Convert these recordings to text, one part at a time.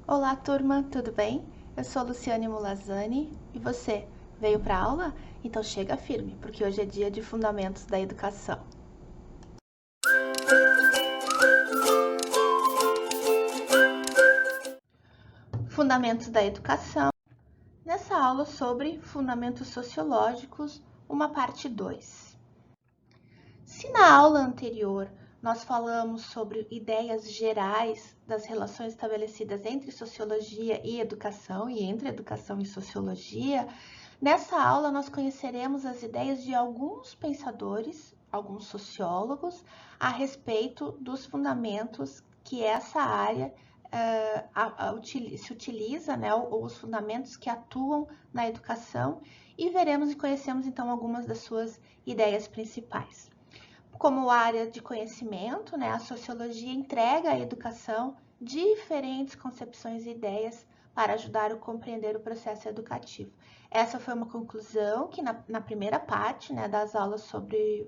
Olá, turma, tudo bem? Eu sou Luciane Mulazani e você veio para a aula? Então chega firme, porque hoje é dia de Fundamentos da Educação. Fundamentos da Educação. Nessa aula sobre Fundamentos Sociológicos, uma parte 2. Se na aula anterior nós falamos sobre ideias gerais das relações estabelecidas entre sociologia e educação e entre educação e sociologia, nessa aula nós conheceremos as ideias de alguns pensadores, alguns sociólogos, a respeito dos fundamentos que essa área se utiliza, né, ou os fundamentos que atuam na educação, e veremos e conhecemos então algumas das suas ideias principais. Como área de conhecimento, né, a sociologia entrega à educação diferentes concepções e ideias para ajudar a compreender o processo educativo. Essa foi uma conclusão que na primeira parte, né, das aulas sobre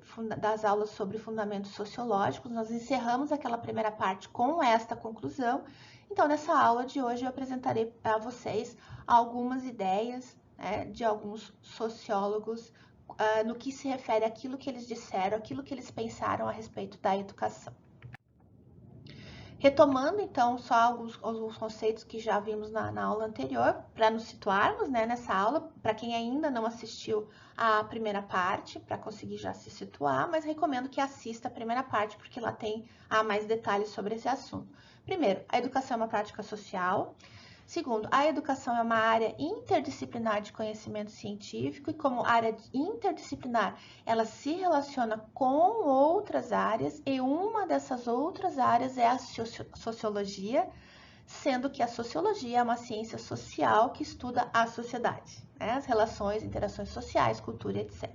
fundamentos sociológicos, nós encerramos aquela primeira parte com esta conclusão. Então, nessa aula de hoje eu apresentarei a vocês algumas ideias, né, de alguns sociólogos no que se refere àquilo que eles disseram, aquilo que eles pensaram a respeito da educação. Retomando, então, só alguns conceitos que já vimos na aula anterior, para nos situarmos, né, nessa aula, para quem ainda não assistiu à primeira parte, para conseguir já se situar, mas recomendo que assista a primeira parte, porque lá tem mais detalhes sobre esse assunto. Primeiro, a educação é uma prática social. Segundo, a educação é uma área interdisciplinar de conhecimento científico e como área interdisciplinar, ela se relaciona com outras áreas e uma dessas outras áreas é a sociologia, sendo que a sociologia é uma ciência social que estuda a sociedade, né? As relações, interações sociais, cultura, etc.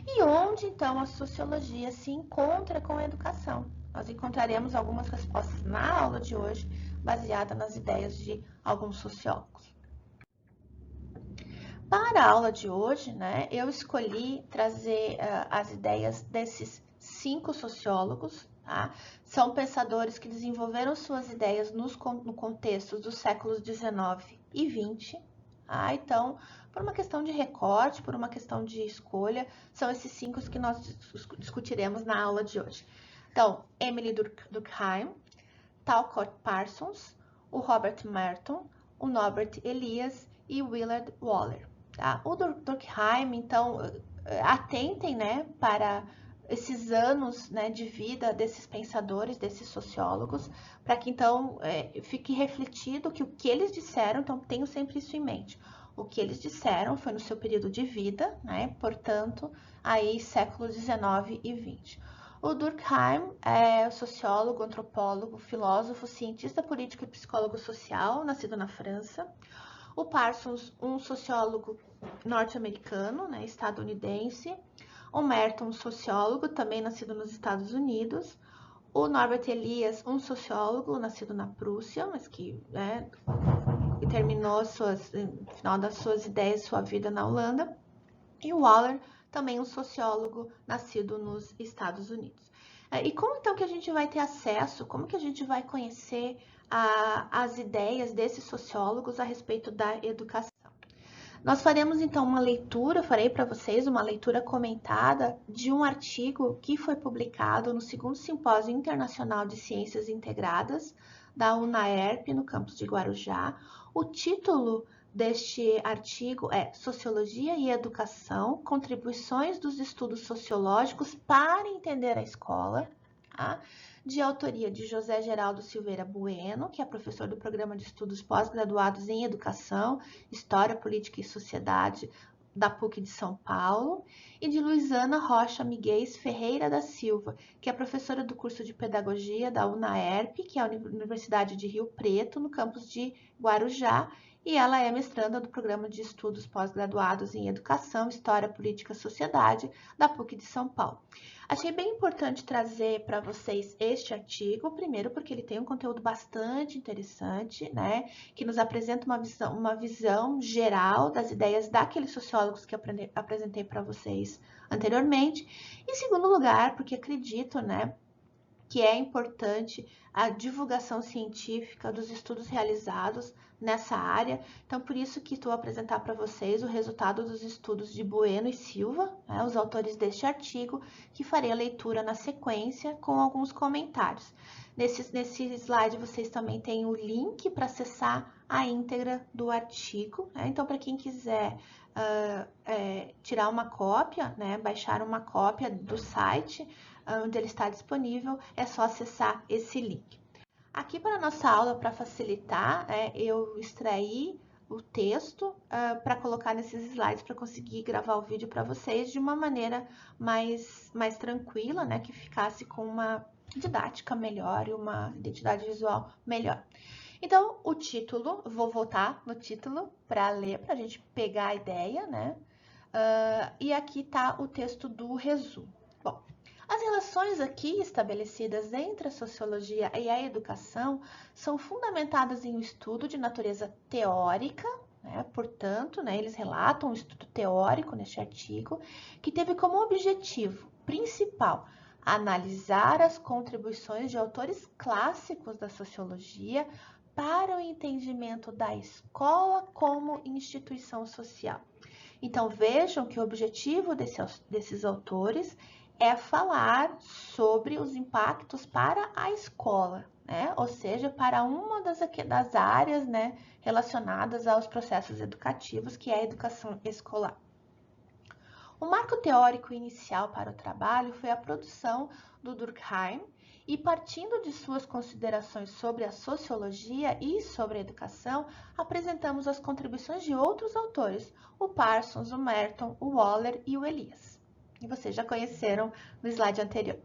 E onde, então, a sociologia se encontra com a educação? Nós encontraremos algumas respostas na aula de hoje, baseada nas ideias de alguns sociólogos. Para a aula de hoje, né, eu escolhi trazer as ideias desses 5 sociólogos, tá? São pensadores que desenvolveram suas ideias no contexto dos séculos 19 e 20. Ah, então, por uma questão de recorte, por uma questão de escolha, são esses 5 que nós discutiremos na aula de hoje. Então, Emily Durkheim, Talcott Parsons, o Robert Merton, o Norbert Elias e o Willard Waller. Tá? O Durkheim, então, atentem, né, para esses anos, né, de vida desses pensadores, desses sociólogos, para que então fique refletido que o que eles disseram, então tenham sempre isso em mente. O que eles disseram foi no seu período de vida, né, portanto, aí séculos 19 e 20. O Durkheim é sociólogo, antropólogo, filósofo, cientista político e psicólogo social, nascido na França. O Parsons, um sociólogo norte-americano, né, estadunidense. O Merton, um sociólogo, também nascido nos Estados Unidos. O Norbert Elias, um sociólogo, nascido na Prússia, mas que terminou no final das suas ideias, sua vida na Holanda. E o Waller, também um sociólogo nascido nos Estados Unidos. E como então que a gente vai ter acesso, como que a gente vai conhecer as ideias desses sociólogos a respeito da educação? Nós faremos então uma leitura, farei para vocês uma leitura comentada de um artigo que foi publicado no 2º Simpósio Internacional de Ciências Integradas da UNAERP, no campus de Guarujá. O título deste artigo é Sociologia e Educação, Contribuições dos Estudos Sociológicos para Entender a Escola, tá? De autoria de José Geraldo Silveira Bueno, que é professor do Programa de Estudos Pós-Graduados em Educação, História, Política e Sociedade da PUC de São Paulo, e de Luizana Rocha Miguel Ferreira da Silva, que é professora do curso de Pedagogia da UNAERP, que é a Universidade de Rio Preto, no campus de Guarujá, e ela é mestranda do Programa de Estudos Pós-Graduados em Educação, História, Política e Sociedade da PUC de São Paulo. Achei bem importante trazer para vocês este artigo, primeiro porque ele tem um conteúdo bastante interessante, né, que nos apresenta uma visão geral das ideias daqueles sociólogos que apresentei para vocês anteriormente. Em segundo lugar, porque acredito, né, que é importante a divulgação científica dos estudos realizados nessa área. Então, por isso que estou a apresentar para vocês o resultado dos estudos de Bueno e Silva, né, os autores deste artigo, que farei a leitura na sequência com alguns comentários. Nesse slide, vocês também têm o link para acessar a íntegra do artigo, né? Então, para quem quiser tirar uma cópia, né, baixar uma cópia do site onde ele está disponível, é só acessar esse link. Aqui para a nossa aula, para facilitar, eu extraí o texto para colocar nesses slides para conseguir gravar o vídeo para vocês de uma maneira mais tranquila, né, que ficasse com uma didática melhor e uma identidade visual melhor. Então, o título, vou voltar no título para ler, para a gente pegar a ideia, né? E aqui está o texto do resumo. Bom, as relações aqui estabelecidas entre a sociologia e a educação são fundamentadas em um estudo de natureza teórica, né? Portanto, né, eles relatam um estudo teórico neste artigo, que teve como objetivo principal analisar as contribuições de autores clássicos da sociologia para o entendimento da escola como instituição social. Então, vejam que o objetivo desses autores é falar sobre os impactos para a escola, né? Ou seja, para uma das áreas, né, relacionadas aos processos educativos, que é a educação escolar. O marco teórico inicial para o trabalho foi a produção do Durkheim, e partindo de suas considerações sobre a sociologia e sobre a educação, apresentamos as contribuições de outros autores, o Parsons, o Merton, o Waller e o Elias, que vocês já conheceram no slide anterior.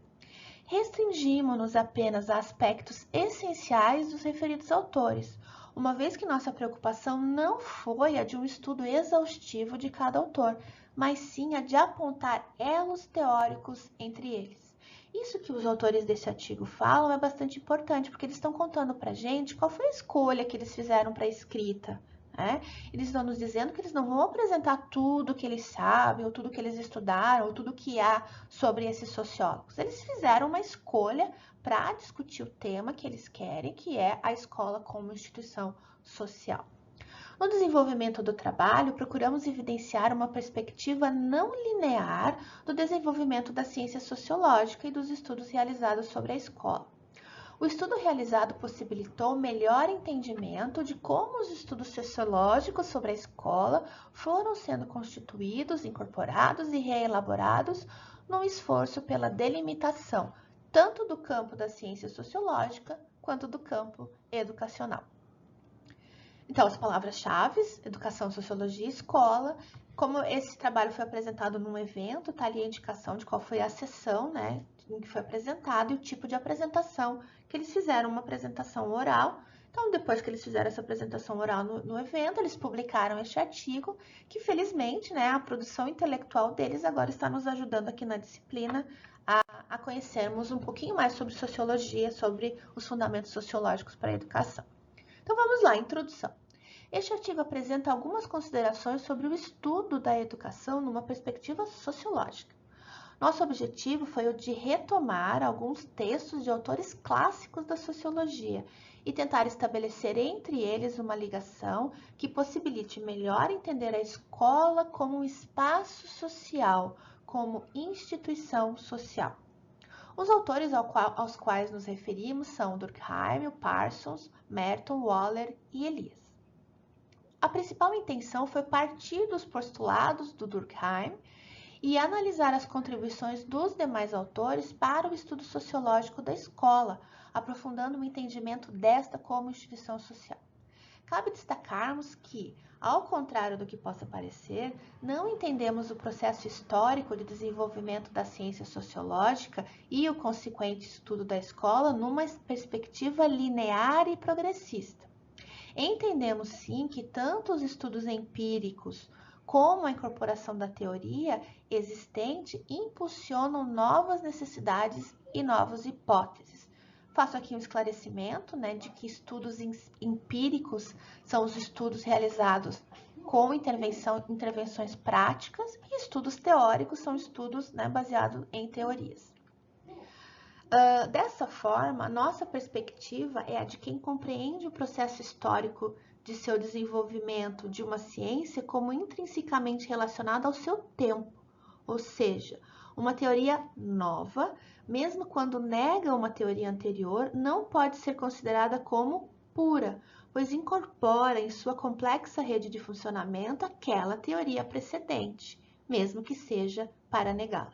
Restringimos-nos apenas a aspectos essenciais dos referidos autores, uma vez que nossa preocupação não foi a de um estudo exaustivo de cada autor, mas sim a de apontar elos teóricos entre eles. Isso que os autores desse artigo falam é bastante importante, porque eles estão contando para a gente qual foi a escolha que eles fizeram para a escrita, né? Eles estão nos dizendo que eles não vão apresentar tudo que eles sabem, ou tudo que eles estudaram, ou tudo que há sobre esses sociólogos. Eles fizeram uma escolha para discutir o tema que eles querem, que é a escola como instituição social. No desenvolvimento do trabalho, procuramos evidenciar uma perspectiva não linear do desenvolvimento da ciência sociológica e dos estudos realizados sobre a escola. O estudo realizado possibilitou melhor entendimento de como os estudos sociológicos sobre a escola foram sendo constituídos, incorporados e reelaborados num esforço pela delimitação tanto do campo da ciência sociológica quanto do campo educacional. Então, as palavras-chave, educação, sociologia, escola. Como esse trabalho foi apresentado num evento, tá ali a indicação de qual foi a sessão, né, em que foi apresentado e o tipo de apresentação que eles fizeram, uma apresentação oral. Então, depois que eles fizeram essa apresentação oral no evento, eles publicaram este artigo, que felizmente, né, a produção intelectual deles agora está nos ajudando aqui na disciplina a conhecermos um pouquinho mais sobre sociologia, sobre os fundamentos sociológicos para a educação. Então, vamos lá, introdução. Este artigo apresenta algumas considerações sobre o estudo da educação numa perspectiva sociológica. Nosso objetivo foi o de retomar alguns textos de autores clássicos da sociologia e tentar estabelecer entre eles uma ligação que possibilite melhor entender a escola como um espaço social, como instituição social. Os autores aos quais nos referimos são Durkheim, Parsons, Merton, Waller e Elias. A principal intenção foi partir dos postulados do Durkheim e analisar as contribuições dos demais autores para o estudo sociológico da escola, aprofundando o entendimento desta como instituição social. Cabe destacarmos que, ao contrário do que possa parecer, não entendemos o processo histórico de desenvolvimento da ciência sociológica e o consequente estudo da escola numa perspectiva linear e progressista. Entendemos, sim, que tanto os estudos empíricos como a incorporação da teoria existente impulsionam novas necessidades e novas hipóteses. Faço aqui um esclarecimento, né, de que estudos empíricos são os estudos realizados com intervenções práticas e estudos teóricos são estudos, né, baseados em teorias. Dessa forma, nossa perspectiva é a de quem compreende o processo histórico de seu desenvolvimento de uma ciência como intrinsecamente relacionada ao seu tempo, ou seja, uma teoria nova, mesmo quando nega uma teoria anterior, não pode ser considerada como pura, pois incorpora em sua complexa rede de funcionamento aquela teoria precedente, mesmo que seja para negá-la.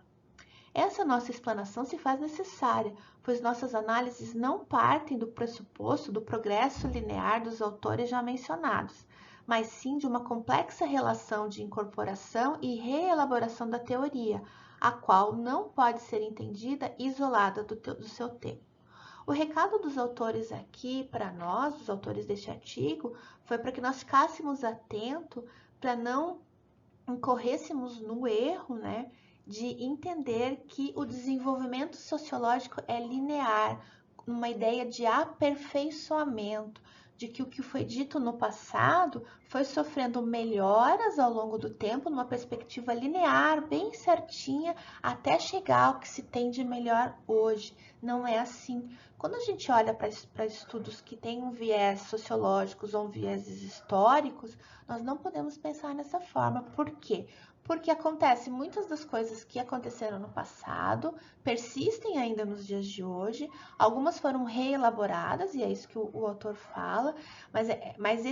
Essa nossa explanação se faz necessária, pois nossas análises não partem do pressuposto do progresso linear dos autores já mencionados, mas sim de uma complexa relação de incorporação e reelaboração da teoria, a qual não pode ser entendida isolada do seu tempo. O recado dos autores aqui, para nós, os autores deste artigo, foi para que nós ficássemos atentos para não incorrêssemos no erro, né, de entender que o desenvolvimento sociológico é linear, uma ideia de aperfeiçoamento, de que o que foi dito no passado foi sofrendo melhoras ao longo do tempo, numa perspectiva linear, bem certinha, até chegar ao que se tem de melhor hoje. Não é assim. Quando a gente olha para estudos que têm um viés sociológicos ou um viés históricos, nós não podemos pensar nessa forma. Por quê? Porque acontece muitas das coisas que aconteceram no passado, persistem ainda nos dias de hoje, algumas foram reelaboradas, e é isso que o autor fala, mas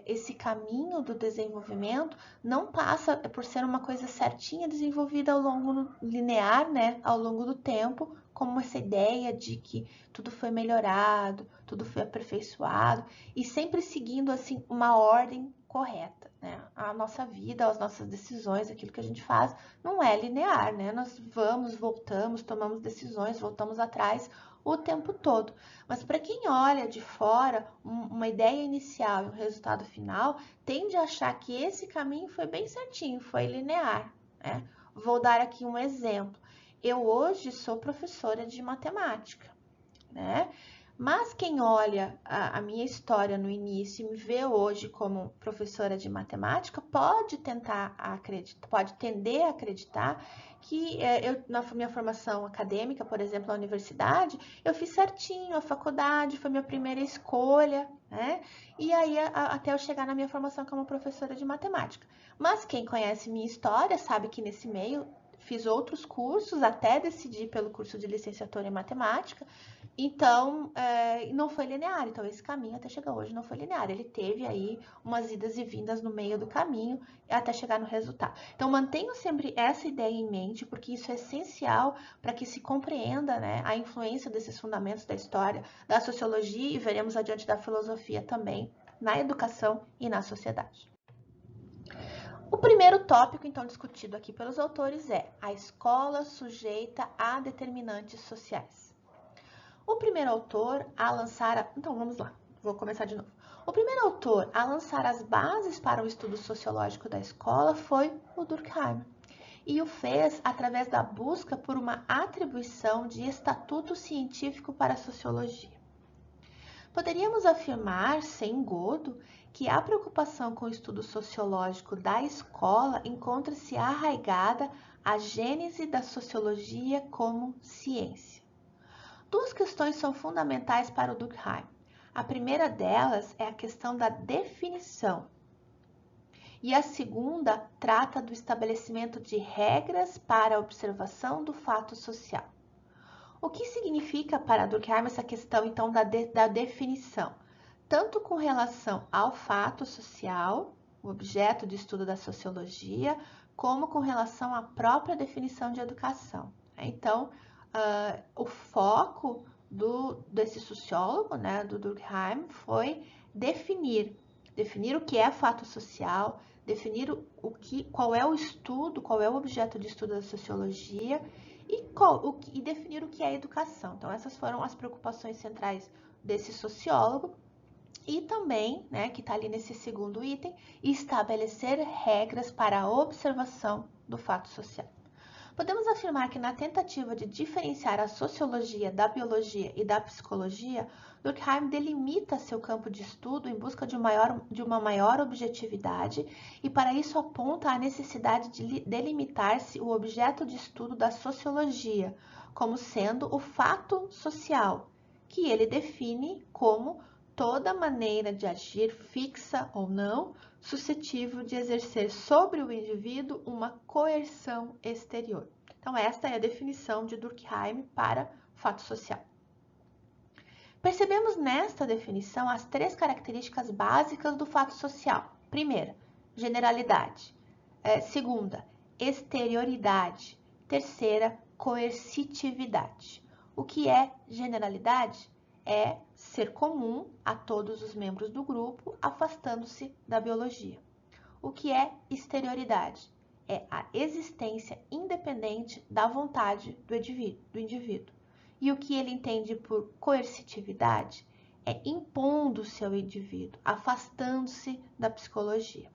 esse caminho do desenvolvimento não passa por ser uma coisa certinha desenvolvida ao longo linear, né, ao longo do tempo, como essa ideia de que tudo foi melhorado, tudo foi aperfeiçoado, e sempre seguindo assim uma ordem correta, né? A nossa vida, as nossas decisões, aquilo que a gente faz, não é linear, né? Nós vamos, voltamos, tomamos decisões, voltamos atrás o tempo todo. Mas para quem olha de fora, uma ideia inicial e um resultado final, tende a achar que esse caminho foi bem certinho, foi linear, né? Vou dar aqui um exemplo. Eu hoje sou professora de matemática, né? Mas quem olha a minha história no início e me vê hoje como professora de matemática pode tentar acreditar, pode tender a acreditar que eu, na minha formação acadêmica, por exemplo, na universidade, eu fiz certinho, a faculdade foi minha primeira escolha, né? E aí até eu chegar na minha formação como professora de matemática. Mas quem conhece minha história sabe que nesse meio fiz outros cursos, até decidi pelo curso de licenciatura em matemática. Então, não foi linear. Então, esse caminho até chegar hoje não foi linear. Ele teve aí umas idas e vindas no meio do caminho até chegar no resultado. Então, mantenham sempre essa ideia em mente, porque isso é essencial para que se compreenda, né, a influência desses fundamentos da história, da sociologia e veremos adiante da filosofia também na educação e na sociedade. O primeiro tópico, então, discutido aqui pelos autores é a escola sujeita a determinantes sociais. O primeiro autor a lançar... Então, vamos lá. Vou começar de novo. O primeiro autor a lançar as bases para o estudo sociológico da escola foi o Durkheim. E o fez através da busca por uma atribuição de estatuto científico para a sociologia. Poderíamos afirmar, sem godo, que a preocupação com o estudo sociológico da escola encontra-se arraigada à gênese da sociologia como ciência. Duas questões são fundamentais para o Durkheim. A primeira delas é a questão da definição, e a segunda trata do estabelecimento de regras para a observação do fato social. O que significa para Durkheim essa questão, então, da definição? Tanto com relação ao fato social, o objeto de estudo da sociologia, como com relação à própria definição de educação. Então, o foco desse sociólogo, né, do Durkheim, foi definir o que é fato social, definir qual é o estudo, qual é o objeto de estudo da sociologia e definir o que é educação. Então, essas foram as preocupações centrais desse sociólogo. E também, né, que está ali nesse segundo item, estabelecer regras para a observação do fato social. Podemos afirmar que na tentativa de diferenciar a sociologia da biologia e da psicologia, Durkheim delimita seu campo de estudo em busca de uma maior objetividade e para isso aponta a necessidade de delimitar-se o objeto de estudo da sociologia, como sendo o fato social, que ele define como toda maneira de agir fixa ou não, suscetível de exercer sobre o indivíduo uma coerção exterior. Então, esta é a definição de Durkheim para fato social. Percebemos nesta definição as três características básicas do fato social. Primeira, generalidade. Segunda, exterioridade. Terceira, coercitividade. O que é generalidade? É ser comum a todos os membros do grupo, afastando-se da biologia. O que é exterioridade? É a existência independente da vontade do indivíduo. E o que ele entende por coercitividade é impondo-se ao indivíduo, afastando-se da psicologia.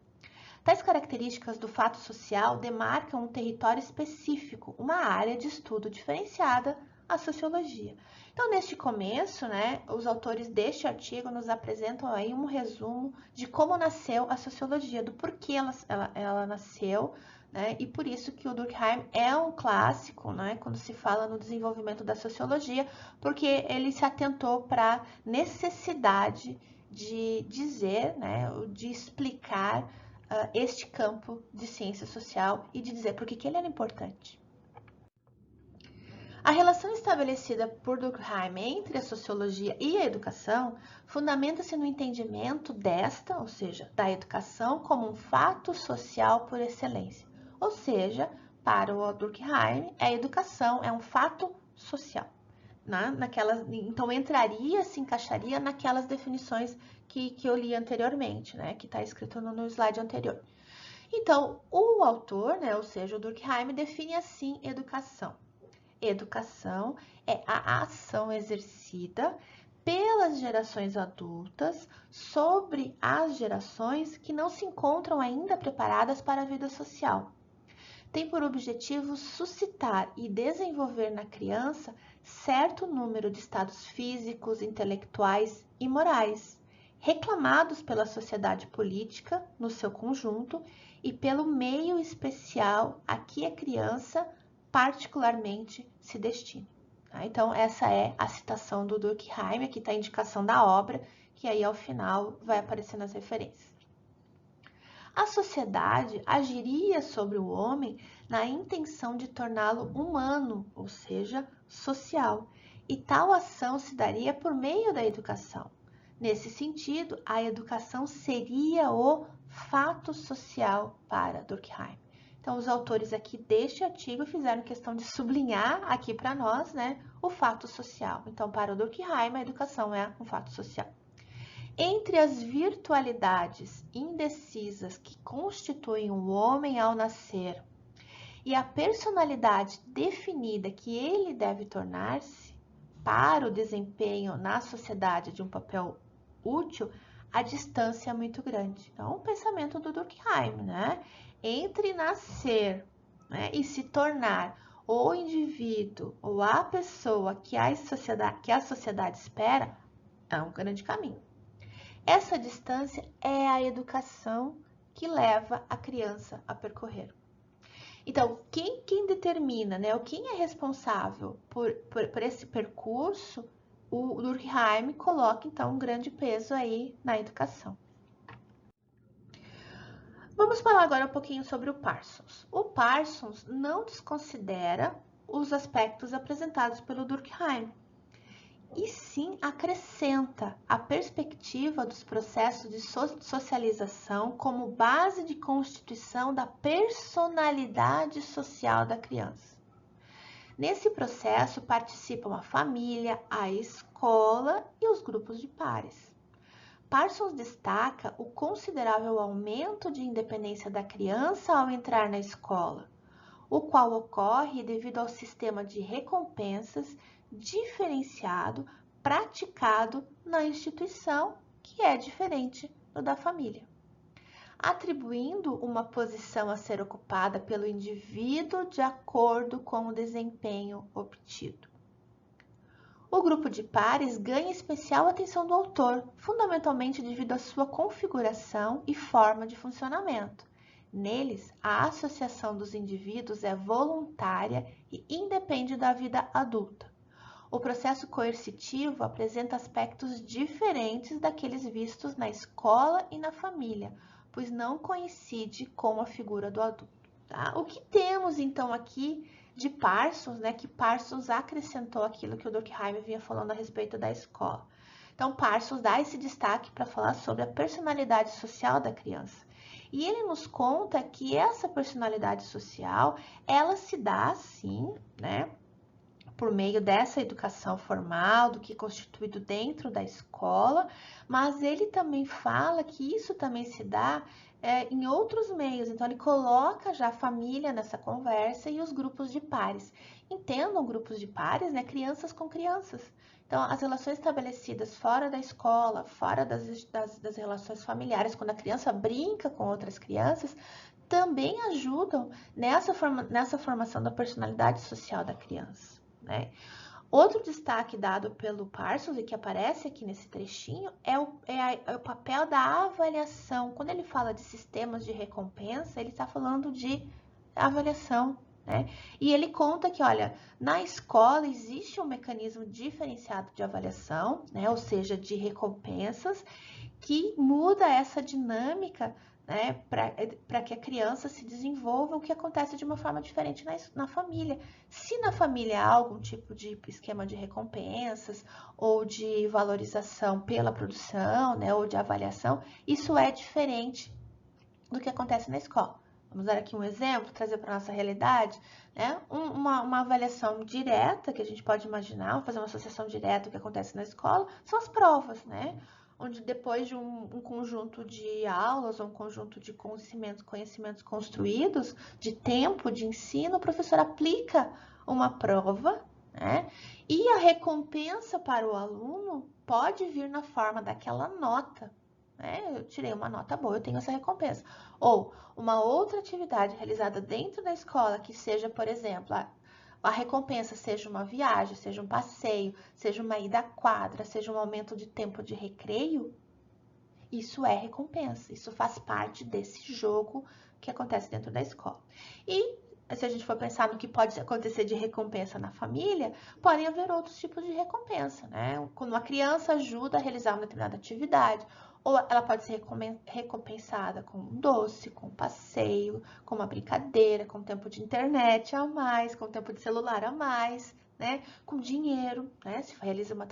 Tais características do fato social demarcam um território específico, uma área de estudo diferenciada, a sociologia. Então, neste começo, os autores deste artigo nos apresentam aí um resumo de como nasceu a sociologia, do porquê ela nasceu, e por isso que o Durkheim é um clássico, quando se fala no desenvolvimento da sociologia, porque ele se atentou para a necessidade de dizer, de explicar este campo de ciência social e de dizer por que ele era importante. A relação estabelecida por Durkheim entre a sociologia e a educação fundamenta-se no entendimento desta, ou seja, da educação como um fato social por excelência. Ou seja, para o Durkheim, a educação é um fato social. Então, se encaixaria naquelas definições que eu li anteriormente, que está escrito no slide anterior. Então, o autor, ou seja, o Durkheim, define assim educação. Educação é a ação exercida pelas gerações adultas sobre as gerações que não se encontram ainda preparadas para a vida social. Tem por objetivo suscitar e desenvolver na criança certo número de estados físicos, intelectuais e morais, reclamados pela sociedade política no seu conjunto e pelo meio especial a que a criança particularmente se destina. Então, essa é a citação do Durkheim, aqui está a indicação da obra, que aí ao final vai aparecer nas referências. A sociedade agiria sobre o homem na intenção de torná-lo humano, ou seja, social, e tal ação se daria por meio da educação. Nesse sentido, a educação seria o fato social para Durkheim. Então, os autores aqui deste artigo fizeram questão de sublinhar aqui para nós, o fato social. Então, para o Durkheim, a educação é um fato social. Entre as virtualidades indecisas que constituem o homem ao nascer e a personalidade definida que ele deve tornar-se para o desempenho na sociedade de um papel útil, a distância é muito grande. Então, o pensamento do Durkheim, entre nascer e se tornar o indivíduo ou a pessoa que a sociedade espera, é um grande caminho. Essa distância é a educação que leva a criança a percorrer. Então, quem determina, ou quem é responsável por esse percurso, o Durkheim coloca, então, um grande peso aí na educação. Vamos falar agora um pouquinho sobre o Parsons. O Parsons não desconsidera os aspectos apresentados pelo Durkheim, e sim acrescenta a perspectiva dos processos de socialização como base de constituição da personalidade social da criança. Nesse processo participam a família, a escola e os grupos de pares. Parsons destaca o considerável aumento de independência da criança ao entrar na escola, o qual ocorre devido ao sistema de recompensas diferenciado praticado na instituição, que é diferente do da família, atribuindo uma posição a ser ocupada pelo indivíduo de acordo com o desempenho obtido. O grupo de pares ganha especial atenção do autor, fundamentalmente devido à sua configuração e forma de funcionamento. Neles, a associação dos indivíduos é voluntária e independe da vida adulta. O processo coercitivo apresenta aspectos diferentes daqueles vistos na escola e na família, pois não coincide com a figura do adulto. Tá? O que temos então aqui de Parsons, né, que Parsons acrescentou aquilo que o Durkheim vinha falando a respeito da escola. Então, Parsons dá esse destaque para falar sobre a personalidade social da criança. E ele nos conta que essa personalidade social, ela se dá, sim, né, por meio dessa educação formal, do que é constituído dentro da escola, mas ele também fala que isso também se dá em outros meios. Então, ele coloca já a família nessa conversa e os grupos de pares. Entendam grupos de pares, né? Crianças com crianças. Então, as relações estabelecidas fora da escola, fora das relações familiares, quando a criança brinca com outras crianças, também ajudam nessa formação da personalidade social da criança. Né? Outro destaque dado pelo Parsons e que aparece aqui nesse trechinho é o papel da avaliação. Quando ele fala de sistemas de recompensa, ele está falando de avaliação. Né? E ele conta que, olha, na escola existe um mecanismo diferenciado de avaliação, né? Ou seja, de recompensas, que muda essa dinâmica, né, para que a criança se desenvolva, o que acontece de uma forma diferente na família. Se na família há algum tipo de esquema de recompensas ou de valorização pela produção, né, ou de avaliação, isso é diferente do que acontece na escola. Vamos dar aqui um exemplo, trazer para a nossa realidade, né? Uma avaliação direta que a gente pode imaginar, fazer uma associação direta do que acontece na escola, são as provas, né? Onde depois de um conjunto de aulas ou um conjunto de conhecimentos construídos, de tempo de ensino, o professor aplica uma prova, né? E a recompensa para o aluno pode vir na forma daquela nota, né? Eu tirei uma nota boa, eu tenho essa recompensa. Ou uma outra atividade realizada dentro da escola, que seja, por exemplo, a recompensa seja uma viagem, seja um passeio, seja uma ida à quadra, seja um aumento de tempo de recreio, isso é recompensa, isso faz parte desse jogo que acontece dentro da escola. E se a gente for pensar no que pode acontecer de recompensa na família, podem haver outros tipos de recompensa, né? Quando uma criança ajuda a realizar uma determinada atividade, ou ela pode ser recompensada com um doce, com um passeio, com uma brincadeira, com tempo de internet a mais, com tempo de celular a mais, né? Com dinheiro, né? Se realiza uma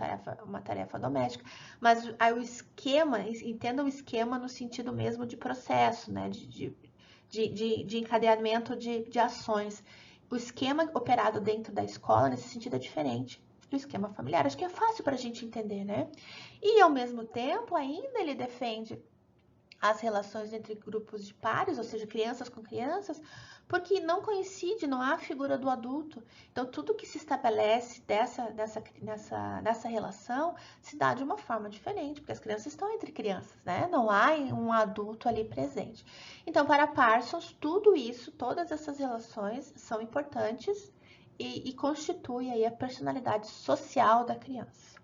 tarefa doméstica. Mas aí o esquema, entenda o esquema no sentido mesmo de processo, né? De encadeamento de ações. O esquema operado dentro da escola, nesse sentido, é diferente do esquema familiar. Acho que é fácil para a gente entender, né? E, ao mesmo tempo, ainda ele defende as relações entre grupos de pares, ou seja, crianças com crianças, porque não coincide, não há a figura do adulto. Então, tudo que se estabelece nessa relação se dá de uma forma diferente, porque as crianças estão entre crianças, né? Não há um adulto ali presente. Então, para Parsons, tudo isso, todas essas relações são importantes e constituem aí a personalidade social da criança.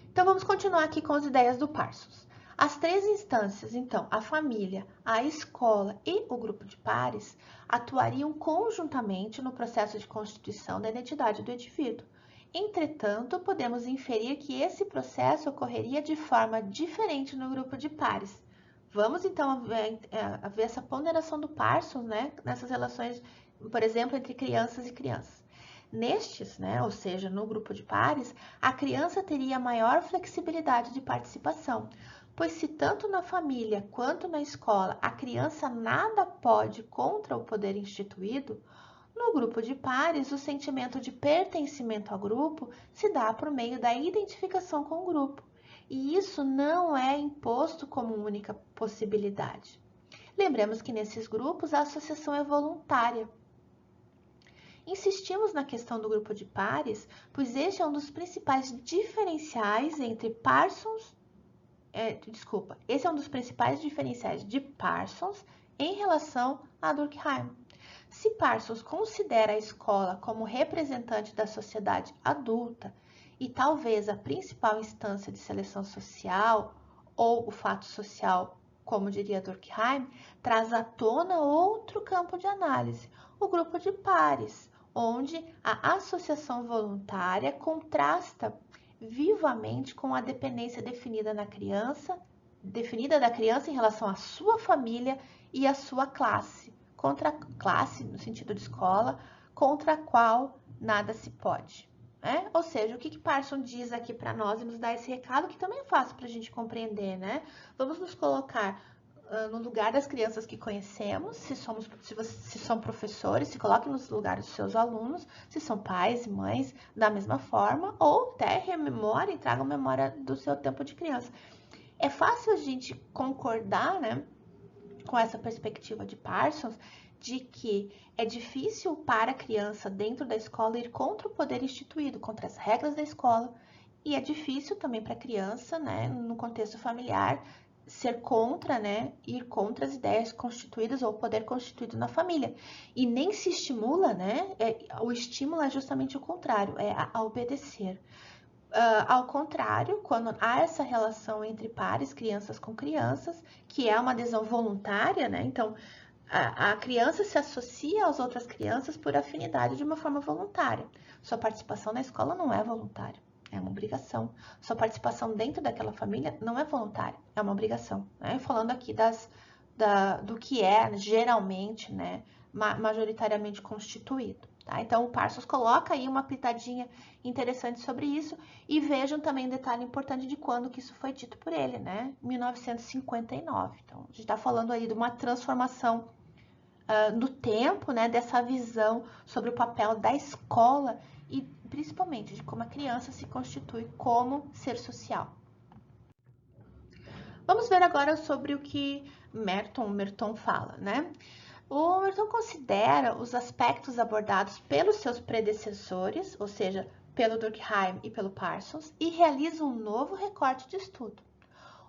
Então, vamos continuar aqui com as ideias do Parsons. As três instâncias, então, a família, a escola e o grupo de pares, atuariam conjuntamente no processo de constituição da identidade do indivíduo. Entretanto, podemos inferir que esse processo ocorreria de forma diferente no grupo de pares. Vamos, então, ver essa ponderação do Parsons, né, nessas relações, por exemplo, entre crianças e crianças. Nestes, né, ou seja, no grupo de pares, a criança teria maior flexibilidade de participação, pois se tanto na família quanto na escola a criança nada pode contra o poder instituído, no grupo de pares o sentimento de pertencimento ao grupo se dá por meio da identificação com o grupo, e isso não é imposto como única possibilidade. Lembremos que nesses grupos a associação é voluntária. Insistimos na questão do grupo de pares, pois este é um dos principais diferenciais entre Parsons, esse é um dos principais diferenciais de Parsons em relação a Durkheim. Se Parsons considera a escola como representante da sociedade adulta e talvez a principal instância de seleção social ou o fato social como diria Durkheim, traz à tona outro campo de análise, o grupo de pares, onde a associação voluntária contrasta vivamente com a dependência definida da criança em relação à sua família e à sua classe, contra a classe, no sentido de escola, contra a qual nada se pode. Né? Ou seja, o que Parson diz aqui para nós e nos dá esse recado que também é fácil para a gente compreender, né? Vamos nos colocar no lugar das crianças que conhecemos, se são professores, se coloquem nos lugares dos seus alunos, se são pais e mães, da mesma forma, ou até rememorem, tragam memória do seu tempo de criança. É fácil a gente concordar, né, com essa perspectiva de Parsons, de que é difícil para a criança dentro da escola ir contra o poder instituído, contra as regras da escola, e é difícil também para a criança, né, no contexto familiar, ser contra, né, ir contra as ideias constituídas ou o poder constituído na família. E nem se estimula, né, o estímulo é justamente o contrário, é a obedecer. Ao contrário, quando há essa relação entre pares, crianças com crianças, que é uma adesão voluntária, né? Então, a criança se associa às outras crianças por afinidade de uma forma voluntária. Sua participação na escola não é voluntária, é uma obrigação. Sua participação dentro daquela família não é voluntária, é uma obrigação. Né? Falando aqui do que é geralmente, né, majoritariamente constituído. Tá? Então, o Parsons coloca aí uma pitadinha interessante sobre isso e vejam também um detalhe importante de quando que isso foi dito por ele, né? 1959. Então, a gente está falando aí de uma transformação no tempo, né? Dessa visão sobre o papel da escola e principalmente de como a criança se constitui como ser social. Vamos ver agora sobre o que Merton fala, né? O Merton considera os aspectos abordados pelos seus predecessores, ou seja, pelo Durkheim e pelo Parsons, e realiza um novo recorte de estudo,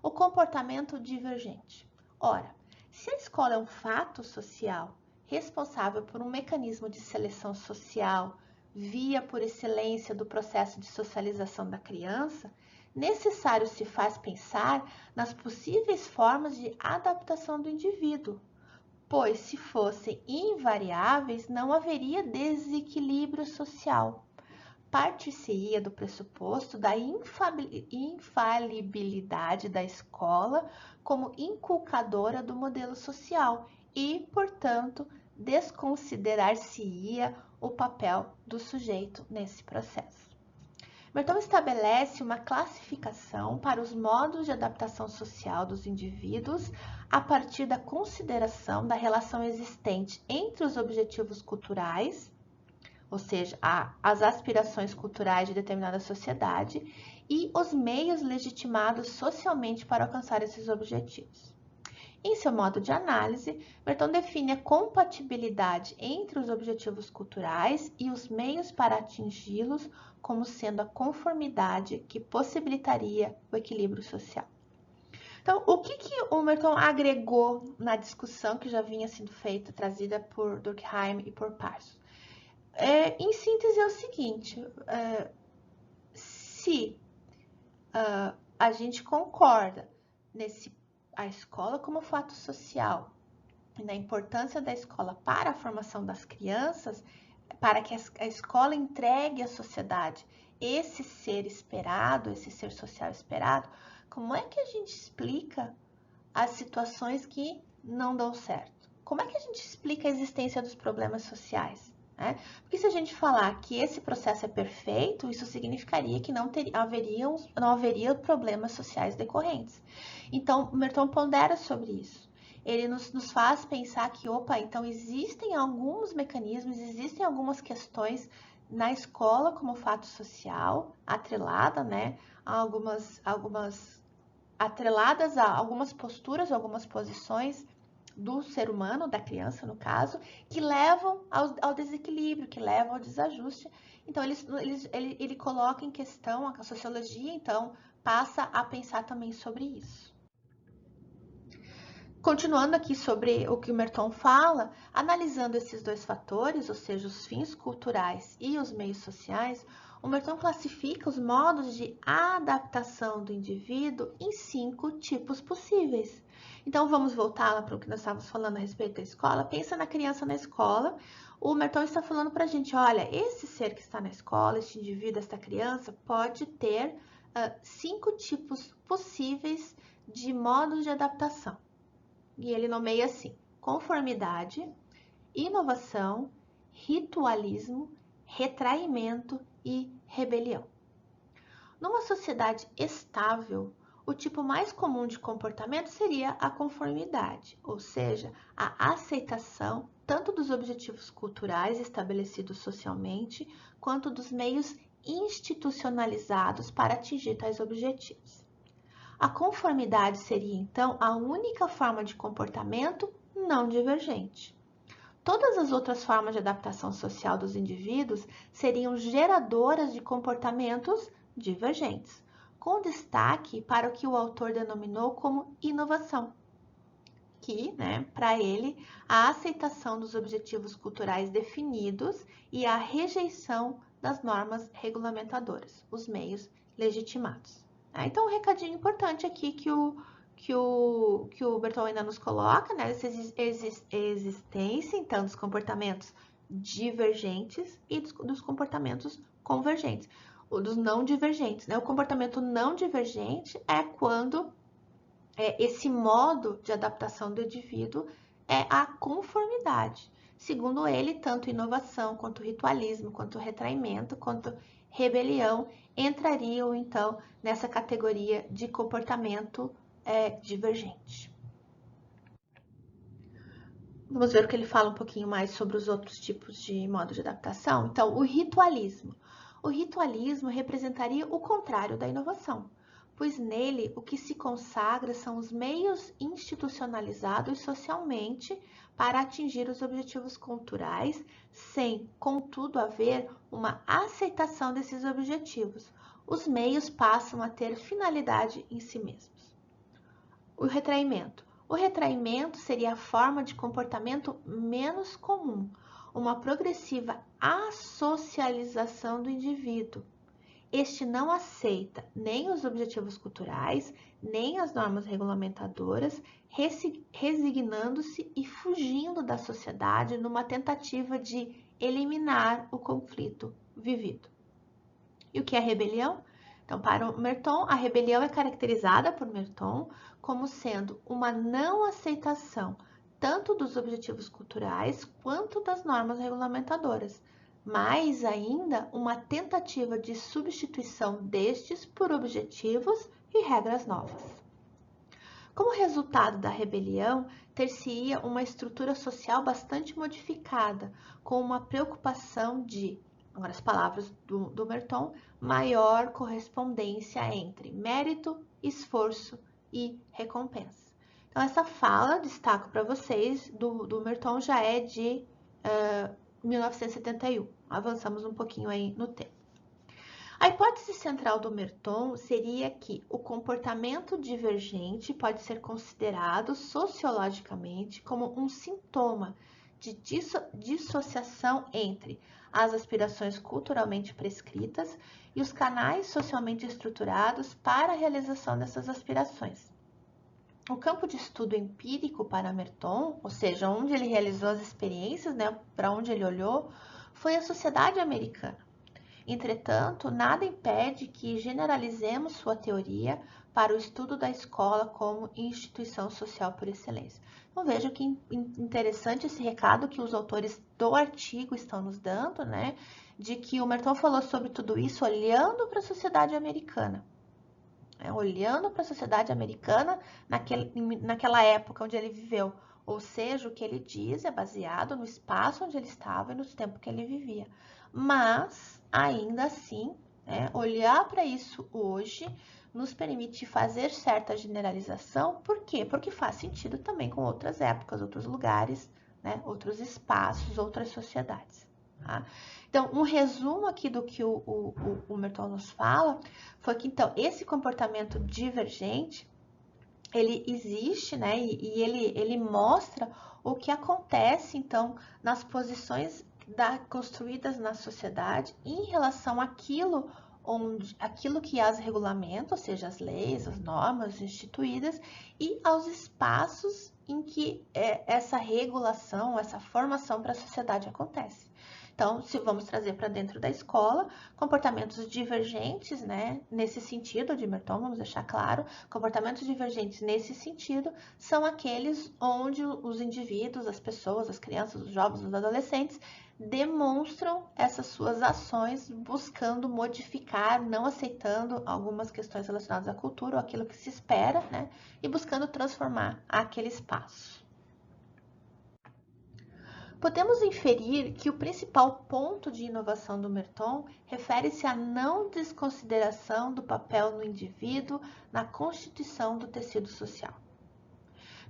o comportamento divergente. Ora, se a escola é um fato social responsável por um mecanismo de seleção social, via por excelência do processo de socialização da criança, necessário se faz pensar nas possíveis formas de adaptação do indivíduo, pois se fossem invariáveis, não haveria desequilíbrio social. Parte-se-ia do pressuposto da infalibilidade da escola como inculcadora do modelo social e, portanto, desconsiderar-se-ia o papel do sujeito nesse processo. Merton estabelece uma classificação para os modos de adaptação social dos indivíduos a partir da consideração da relação existente entre os objetivos culturais, ou seja, as aspirações culturais de determinada sociedade, e os meios legitimados socialmente para alcançar esses objetivos. Em seu modo de análise, Merton define a compatibilidade entre os objetivos culturais e os meios para atingi-los como sendo a conformidade que possibilitaria o equilíbrio social. Então, o que o Merton agregou na discussão que já vinha sendo feita, trazida por Durkheim e por Parsons? Em síntese, é o seguinte, se a gente concorda a escola como fato social e na importância da escola para a formação das crianças, para que a escola entregue à sociedade esse ser esperado, esse ser social esperado, como é que a gente explica as situações que não dão certo? Como é que a gente explica a existência dos problemas sociais? Né? Porque se a gente falar que esse processo é perfeito, isso significaria que não haveria problemas sociais decorrentes. Então, Merton pondera sobre isso. Ele nos faz pensar que, então existem alguns mecanismos, existem algumas questões na escola como fato social, atrelada, né, atreladas a algumas posturas, algumas posições do ser humano, da criança no caso, que levam ao desequilíbrio, que levam ao desajuste. Então, ele coloca em questão, a sociologia, então, passa a pensar também sobre isso. Continuando aqui sobre o que o Merton fala, analisando esses dois fatores, ou seja, os fins culturais e os meios sociais, o Merton classifica os modos de adaptação do indivíduo em 5 tipos possíveis. Então, vamos voltar lá para o que nós estávamos falando a respeito da escola. Pensa na criança na escola. O Merton está falando para a gente, olha, esse ser que está na escola, este indivíduo, esta criança, pode ter 5 tipos possíveis de modos de adaptação. E ele nomeia assim: conformidade, inovação, ritualismo, retraimento e rebelião. Numa sociedade estável, o tipo mais comum de comportamento seria a conformidade, ou seja, a aceitação tanto dos objetivos culturais estabelecidos socialmente, quanto dos meios institucionalizados para atingir tais objetivos. A conformidade seria, então, a única forma de comportamento não divergente. Todas as outras formas de adaptação social dos indivíduos seriam geradoras de comportamentos divergentes, com destaque para o que o autor denominou como inovação, que, para ele, a aceitação dos objetivos culturais definidos e a rejeição das normas regulamentadoras, os meios legitimados. Então, um recadinho importante aqui que o Berton ainda nos coloca, essa existência, então, dos comportamentos divergentes e dos comportamentos convergentes, ou dos não divergentes. O comportamento não divergente é quando esse modo de adaptação do indivíduo é a conformidade. Segundo ele, tanto inovação, quanto ritualismo, quanto retraimento, quanto rebelião entrariam, então, nessa categoria de comportamento divergente. Vamos ver o que ele fala um pouquinho mais sobre os outros tipos de modo de adaptação. Então, o ritualismo. O ritualismo representaria o contrário da inovação, pois nele o que se consagra são os meios institucionalizados socialmente para atingir os objetivos culturais, sem, contudo, haver uma aceitação desses objetivos. Os meios passam a ter finalidade em si mesmos. O retraimento. O retraimento seria a forma de comportamento menos comum, uma progressiva associalização do indivíduo. Este não aceita nem os objetivos culturais, nem as normas regulamentadoras, resignando-se e fugindo da sociedade numa tentativa de eliminar o conflito vivido. E o que é rebelião? Então, para o Merton, a rebelião é caracterizada por Merton como sendo uma não aceitação tanto dos objetivos culturais quanto das normas regulamentadoras, mais ainda uma tentativa de substituição destes por objetivos e regras novas. Como resultado da rebelião, ter-se-ia uma estrutura social bastante modificada, com uma preocupação de, agora as palavras do Merton, maior correspondência entre mérito, esforço e recompensa. Então, essa fala, destaco para vocês, do Merton já é de 1971. Avançamos um pouquinho aí no tempo. A hipótese central do Merton seria que o comportamento divergente pode ser considerado sociologicamente como um sintoma de dissociação entre as aspirações culturalmente prescritas e os canais socialmente estruturados para a realização dessas aspirações. O campo de estudo empírico para Merton, ou seja, onde ele realizou as experiências, para onde ele olhou, foi a sociedade americana. Entretanto, nada impede que generalizemos sua teoria para o estudo da escola como instituição social por excelência. Então, veja que interessante esse recado que os autores do artigo estão nos dando, de que o Merton falou sobre tudo isso olhando para a sociedade americana. Olhando para a sociedade americana naquela época onde ele viveu. Ou seja, o que ele diz é baseado no espaço onde ele estava e no tempo que ele vivia. Mas, ainda assim, olhar para isso hoje nos permite fazer certa generalização. Por quê? Porque faz sentido também com outras épocas, outros lugares, outros espaços, outras sociedades. Tá? Então, um resumo aqui do que o Merton nos fala foi que, então, esse comportamento divergente, ele existe, e ele mostra o que acontece, então, nas posições construídas na sociedade em relação àquilo que as regulamenta, ou seja, as leis, as normas instituídas, e aos espaços em que essa regulação, essa formação para a sociedade acontece. Então, se vamos trazer para dentro da escola, comportamentos divergentes, né, nesse sentido, de Merton, vamos deixar claro, comportamentos divergentes nesse sentido são aqueles onde os indivíduos, as pessoas, as crianças, os jovens, os adolescentes demonstram essas suas ações buscando modificar, não aceitando algumas questões relacionadas à cultura ou aquilo que se espera, né, e buscando transformar aquele espaço. Podemos inferir que o principal ponto de inovação do Merton refere-se à não desconsideração do papel do indivíduo na constituição do tecido social.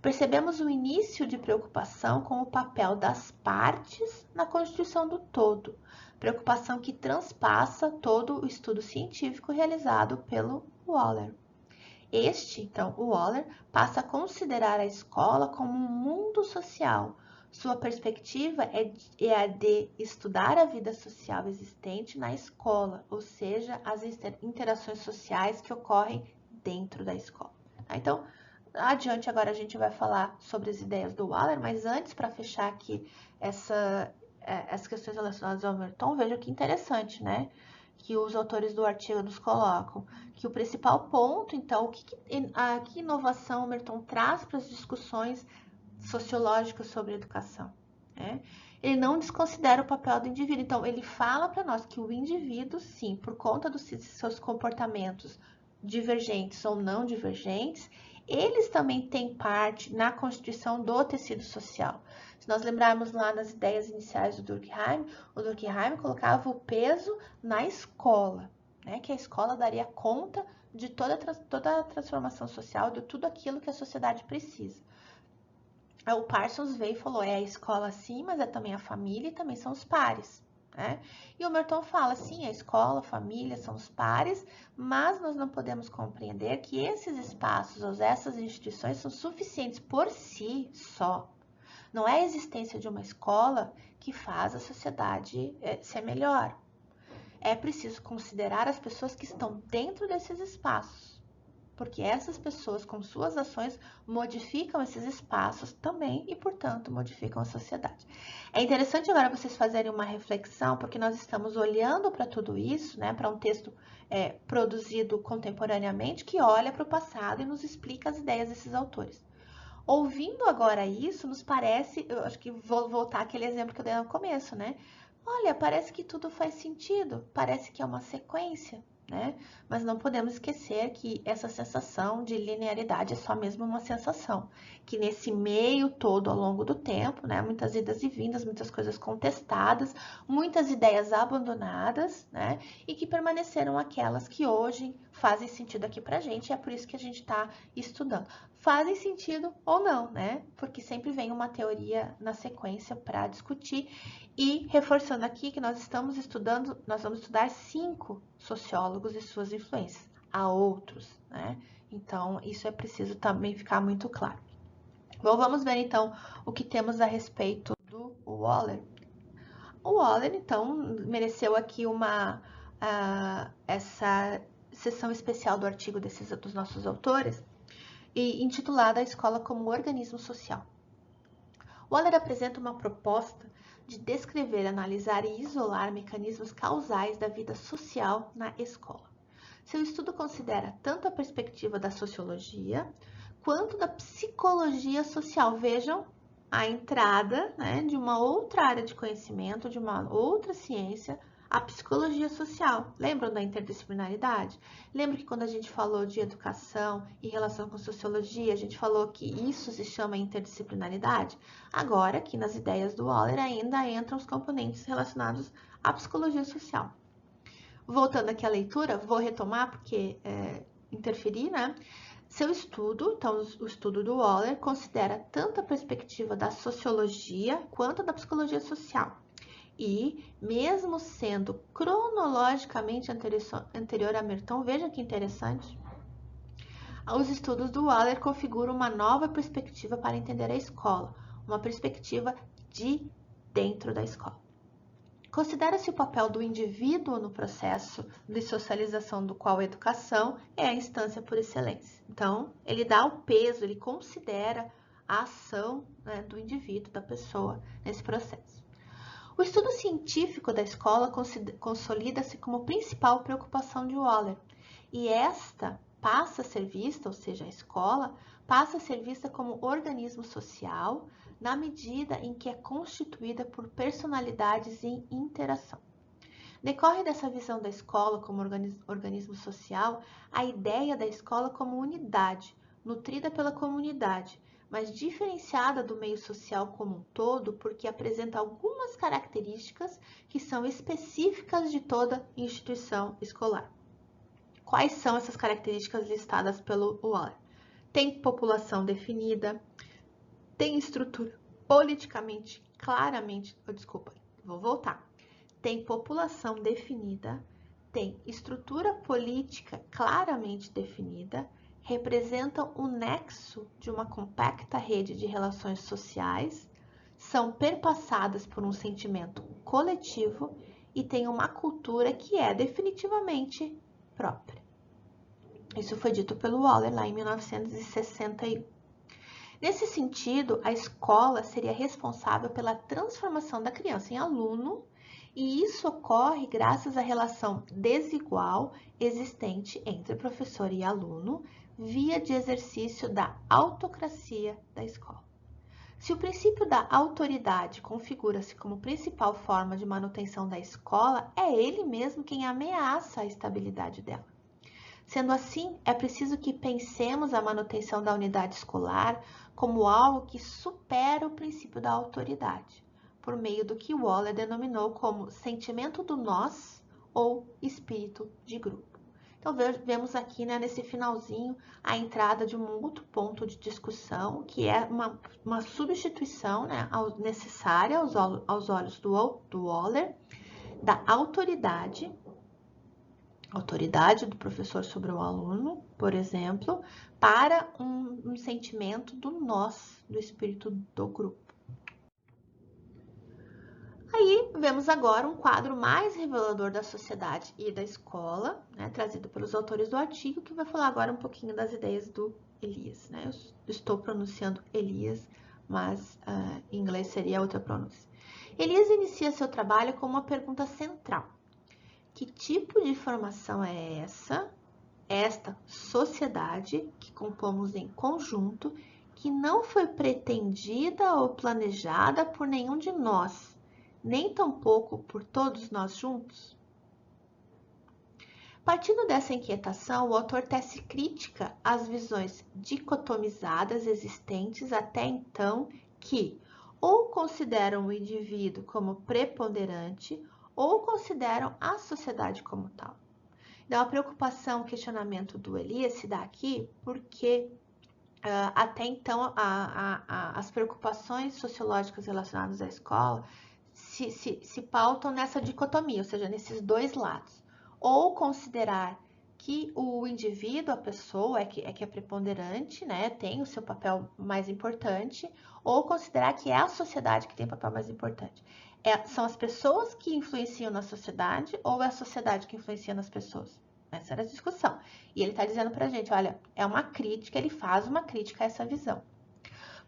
Percebemos o início de preocupação com o papel das partes na constituição do todo, preocupação que transpassa todo o estudo científico realizado pelo Waller. O Waller, passa a considerar a escola como um mundo social. Sua perspectiva é a de estudar a vida social existente na escola, ou seja, as interações sociais que ocorrem dentro da escola. Então, adiante agora a gente vai falar sobre as ideias do Waller, mas antes, para fechar aqui as questões relacionadas ao Merton, veja que interessante, né? Que os autores do artigo nos colocam, que o principal ponto, então, que inovação o Merton traz para as discussões sociológicas sobre educação, né? Ele não desconsidera o papel do indivíduo, então ele fala para nós que o indivíduo, sim, por conta dos seus comportamentos divergentes ou não divergentes, eles também têm parte na constituição do tecido social. Se nós lembrarmos lá nas ideias iniciais do Durkheim, o Durkheim colocava o peso na escola, né? Que a escola daria conta de toda a transformação social, de tudo aquilo que a sociedade precisa. O Parsons veio e falou, é a escola sim, mas é também a família e também são os pares. Né? E o Merton fala, sim, a escola, a família são os pares, mas nós não podemos compreender que esses espaços ou essas instituições são suficientes por si só. Não é a existência de uma escola que faz a sociedade ser melhor. É preciso considerar as pessoas que estão dentro desses espaços, porque essas pessoas, com suas ações, modificam esses espaços também e, portanto, modificam a sociedade. É interessante agora vocês fazerem uma reflexão, porque nós estamos olhando para tudo isso, né, para um texto produzido contemporaneamente, que olha para o passado e nos explica as ideias desses autores. Ouvindo agora isso, nos parece, eu acho que vou voltar àquele exemplo que eu dei no começo, né? Olha, parece que tudo faz sentido, parece que é uma sequência, né? Mas não podemos esquecer que essa sensação de linearidade é só mesmo uma sensação, que nesse meio todo, ao longo do tempo, né? Muitas idas e vindas, muitas coisas contestadas, muitas ideias abandonadas, né? E que permaneceram aquelas que hoje fazem sentido aqui pra gente, e é por isso que a gente está estudando. Fazem sentido ou não, né? Porque sempre vem uma teoria na sequência para discutir. E reforçando aqui que nós vamos estudar 5 sociólogos e suas influências. Há outros, né? Então, isso é preciso também ficar muito claro. Bom, vamos ver então o que temos a respeito do Waller. O Waller, então, mereceu aqui essa sessão especial do artigo dos nossos autores, e intitulada A Escola como Organismo Social. Waller apresenta uma proposta de descrever, analisar e isolar mecanismos causais da vida social na escola. Seu estudo considera tanto a perspectiva da sociologia quanto da psicologia social. Vejam a entrada, né, de uma outra área de conhecimento, de uma outra ciência, a psicologia social. Lembram da interdisciplinaridade? Lembra que quando a gente falou de educação e relação com sociologia, a gente falou que isso se chama interdisciplinaridade? Agora, aqui nas ideias do Waller, ainda entram os componentes relacionados à psicologia social. Voltando aqui à leitura, vou retomar porque interferi, né? Seu estudo, então o estudo do Waller, considera tanto a perspectiva da sociologia quanto da psicologia social. E, mesmo sendo cronologicamente anterior a Merton, veja que interessante, os estudos do Waller configuram uma nova perspectiva para entender a escola, uma perspectiva de dentro da escola. Considera-se o papel do indivíduo no processo de socialização do qual a educação é a instância por excelência. Então, ele dá o peso, ele considera a ação, né, do indivíduo, da pessoa, nesse processo. O estudo científico da escola consolida-se como principal preocupação de Waller, e esta passa a ser vista, ou seja, a escola, passa a ser vista como organismo social, na medida em que é constituída por personalidades em interação. Decorre dessa visão da escola como organismo social a ideia da escola como unidade, nutrida pela comunidade, mas diferenciada do meio social como um todo, porque apresenta algumas características que são específicas de toda instituição escolar. Quais são essas características listadas pelo Waller? Tem população definida, tem estrutura politicamente claramente, tem população definida, tem estrutura política claramente definida, representam o nexo de uma compacta rede de relações sociais, são perpassadas por um sentimento coletivo e têm uma cultura que é definitivamente própria. Isso foi dito pelo Waller lá em 1961. Nesse sentido, a escola seria responsável pela transformação da criança em aluno, e isso ocorre graças à relação desigual existente entre professor e aluno, via de exercício da autocracia da escola. Se o princípio da autoridade configura-se como principal forma de manutenção da escola, é ele mesmo quem ameaça a estabilidade dela. Sendo assim, é preciso que pensemos a manutenção da unidade escolar como algo que supera o princípio da autoridade, por meio do que Waller denominou como sentimento do nós ou espírito de grupo. Então, vemos aqui, né, nesse finalzinho a entrada de um outro ponto de discussão, que é uma substituição, né, necessária aos olhos do Waller, da autoridade do professor sobre o aluno, por exemplo, para um sentimento do nós, do espírito do grupo. Aí vemos agora um quadro mais revelador da sociedade e da escola, né, trazido pelos autores do artigo, que vai falar agora um pouquinho das ideias do Elias. Né? Eu estou pronunciando Elias, mas em inglês seria outra pronúncia. Elias inicia seu trabalho com uma pergunta central. Que tipo de formação é esta sociedade que compomos em conjunto, que não foi pretendida ou planejada por nenhum de nós, nem tampouco por todos nós juntos? Partindo dessa inquietação, o autor tece crítica às visões dicotomizadas existentes até então que ou consideram o indivíduo como preponderante ou consideram a sociedade como tal. Então, a preocupação, o questionamento do Elias se dá aqui porque até então as preocupações sociológicas relacionadas à escola se pautam nessa dicotomia, ou seja, nesses dois lados. Ou considerar que o indivíduo, a pessoa, é que é preponderante, né, tem o seu papel mais importante, ou considerar que é a sociedade que tem o papel mais importante. São as pessoas que influenciam na sociedade ou é a sociedade que influencia nas pessoas? Essa era a discussão. E ele está dizendo para a gente, olha, é uma crítica, ele faz uma crítica a essa visão.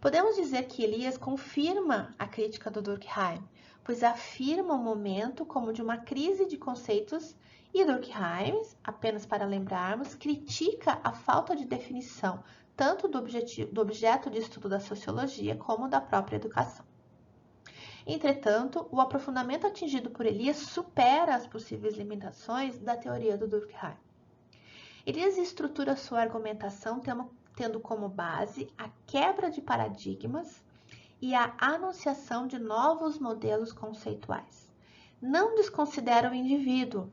Podemos dizer que Elias confirma a crítica do Durkheim, pois afirma o momento como de uma crise de conceitos e Durkheim, apenas para lembrarmos, critica a falta de definição tanto do objeto de estudo da sociologia como da própria educação. Entretanto, o aprofundamento atingido por Elias supera as possíveis limitações da teoria do Durkheim. Elias estrutura sua argumentação tendo como base a quebra de paradigmas e a anunciação de novos modelos conceituais. Não desconsidera o indivíduo,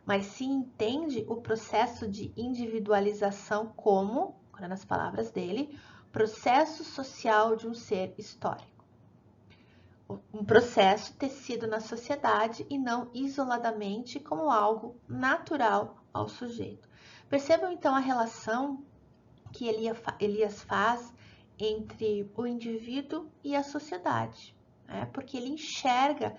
mas sim entende o processo de individualização como, nas palavras dele, processo social de um ser histórico. Um processo tecido na sociedade e não isoladamente como algo natural ao sujeito. Percebam então a relação que Elias faz entre o indivíduo e a sociedade, né? Porque ele enxerga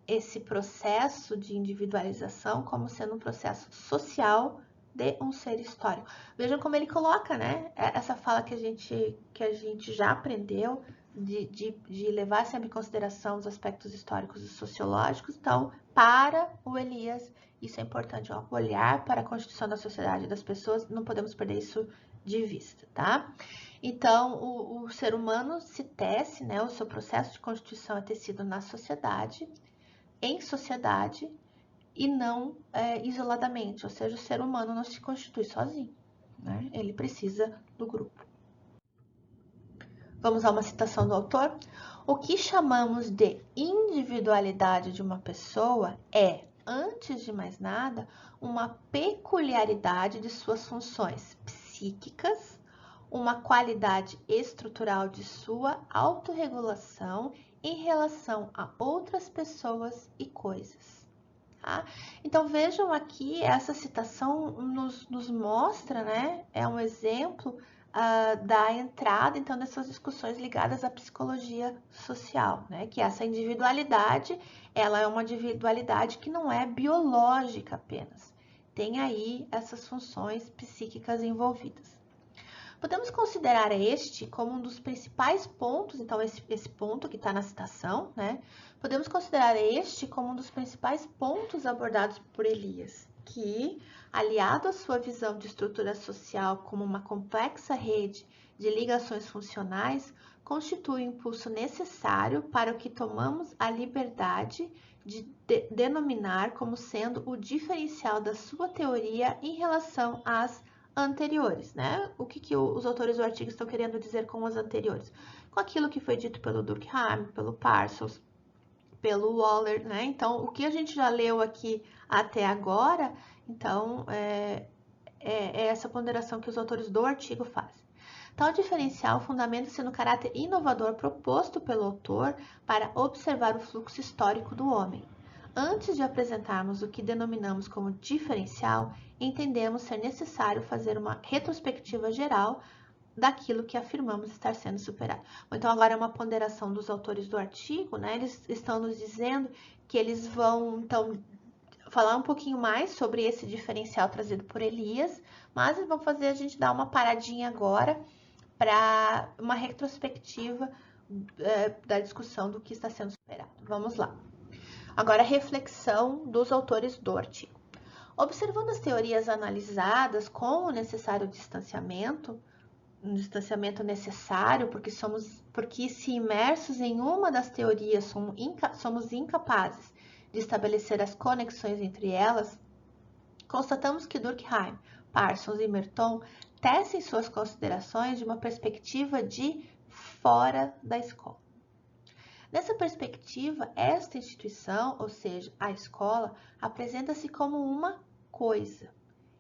esse processo de individualização como sendo um processo social de um ser histórico. Vejam como ele coloca, né? Essa fala que a gente já aprendeu de levar sempre em consideração os aspectos históricos e sociológicos. Então, para o Elias, isso é importante, ó, olhar para a constituição da sociedade das pessoas, não podemos perder isso de vista, tá? Então, o ser humano se tece, né? O seu processo de constituição é tecido na sociedade, em sociedade, e não isoladamente, ou seja, o ser humano não se constitui sozinho, né? Ele precisa do grupo. Vamos a uma citação do autor. O que chamamos de individualidade de uma pessoa é, antes de mais nada, uma peculiaridade de suas funções psíquicas, uma qualidade estrutural de sua autorregulação em relação a outras pessoas e coisas. Tá? Então vejam aqui, essa citação nos mostra, né? É um exemplo da entrada, então, dessas discussões ligadas à psicologia social, né? Que essa individualidade, ela é uma individualidade que não é biológica apenas. Tem aí essas funções psíquicas envolvidas. Podemos considerar este como um dos principais pontos, então esse ponto que está na citação, né? Podemos considerar este como um dos principais pontos abordados por Elias, que, aliado à sua visão de estrutura social como uma complexa rede de ligações funcionais, constitui o impulso necessário para o que tomamos a liberdade de denominar como sendo o diferencial da sua teoria em relação às anteriores, né? O que os autores do artigo estão querendo dizer com as anteriores? Com aquilo que foi dito pelo Durkheim, pelo Parsons, pelo Waller, né? Então, o que a gente já leu aqui até agora, então, é essa ponderação que os autores do artigo fazem. Tal diferencial fundamenta-se no caráter inovador proposto pelo autor para observar o fluxo histórico do homem. Antes de apresentarmos o que denominamos como diferencial, entendemos ser necessário fazer uma retrospectiva geral daquilo que afirmamos estar sendo superado. Então, agora é uma ponderação dos autores do artigo, né? Eles estão nos dizendo que eles vão, então, falar um pouquinho mais sobre esse diferencial trazido por Elias, mas eles vão fazer a gente dar uma paradinha agora para uma retrospectiva da discussão do que está sendo superado. Vamos lá. Agora, a reflexão dos autores do artigo. Observando as teorias analisadas com o necessário distanciamento, um distanciamento necessário, porque se imersos em uma das teorias somos incapazes de estabelecer as conexões entre elas, constatamos que Durkheim, Parsons e Merton tecem suas considerações de uma perspectiva de fora da escola. Nessa perspectiva, esta instituição, ou seja, a escola, apresenta-se como uma coisa.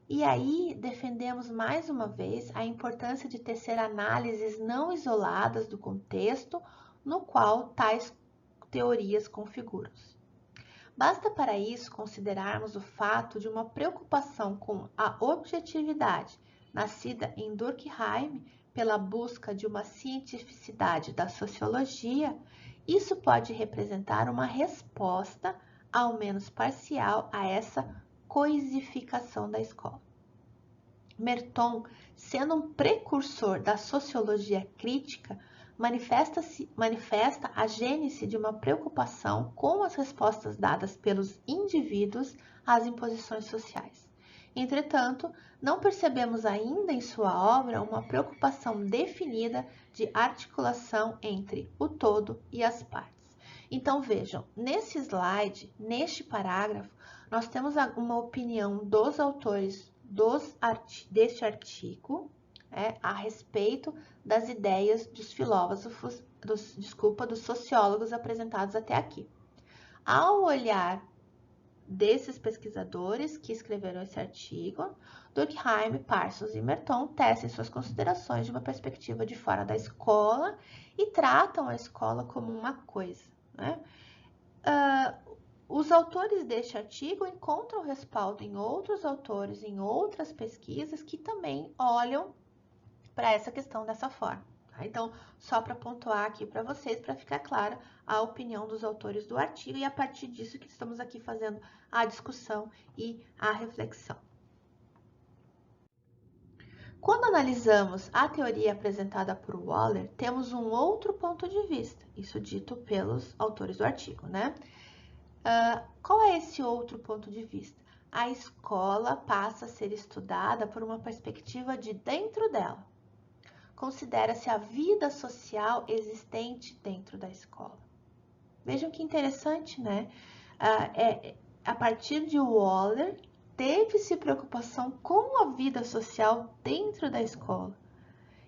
E aí defendemos mais uma vez a importância de tecer análises não isoladas do contexto no qual tais teorias configuram-se. Basta para isso considerarmos o fato de uma preocupação com a objetividade, nascida em Durkheim pela busca de uma cientificidade da sociologia. Isso pode representar uma resposta, ao menos parcial, a essa coisificação da escola. Merton, sendo um precursor da sociologia crítica, manifesta a gênese de uma preocupação com as respostas dadas pelos indivíduos às imposições sociais. Entretanto, não percebemos ainda em sua obra uma preocupação definida de articulação entre o todo e as partes. Então vejam, nesse slide, neste parágrafo, nós temos uma opinião dos autores deste artigo, a respeito das ideias dos filósofos, dos sociólogos apresentados até aqui. Ao olhar desses pesquisadores que escreveram esse artigo, Durkheim, Parsons e Merton tecem suas considerações de uma perspectiva de fora da escola e tratam a escola como uma coisa, né? Os autores deste artigo encontram respaldo em outros autores, em outras pesquisas que também olham para essa questão dessa forma. Tá? Então, só para pontuar aqui para vocês, para ficar clara a opinião dos autores do artigo, e a partir disso que estamos aqui fazendo a discussão e a reflexão. Quando analisamos a teoria apresentada por Waller, temos um outro ponto de vista, isso dito pelos autores do artigo, né? Qual é esse outro ponto de vista? A escola passa a ser estudada por uma perspectiva de dentro dela. Considera-se a vida social existente dentro da escola. Vejam que interessante, né? A partir de Waller, teve-se preocupação com a vida social dentro da escola.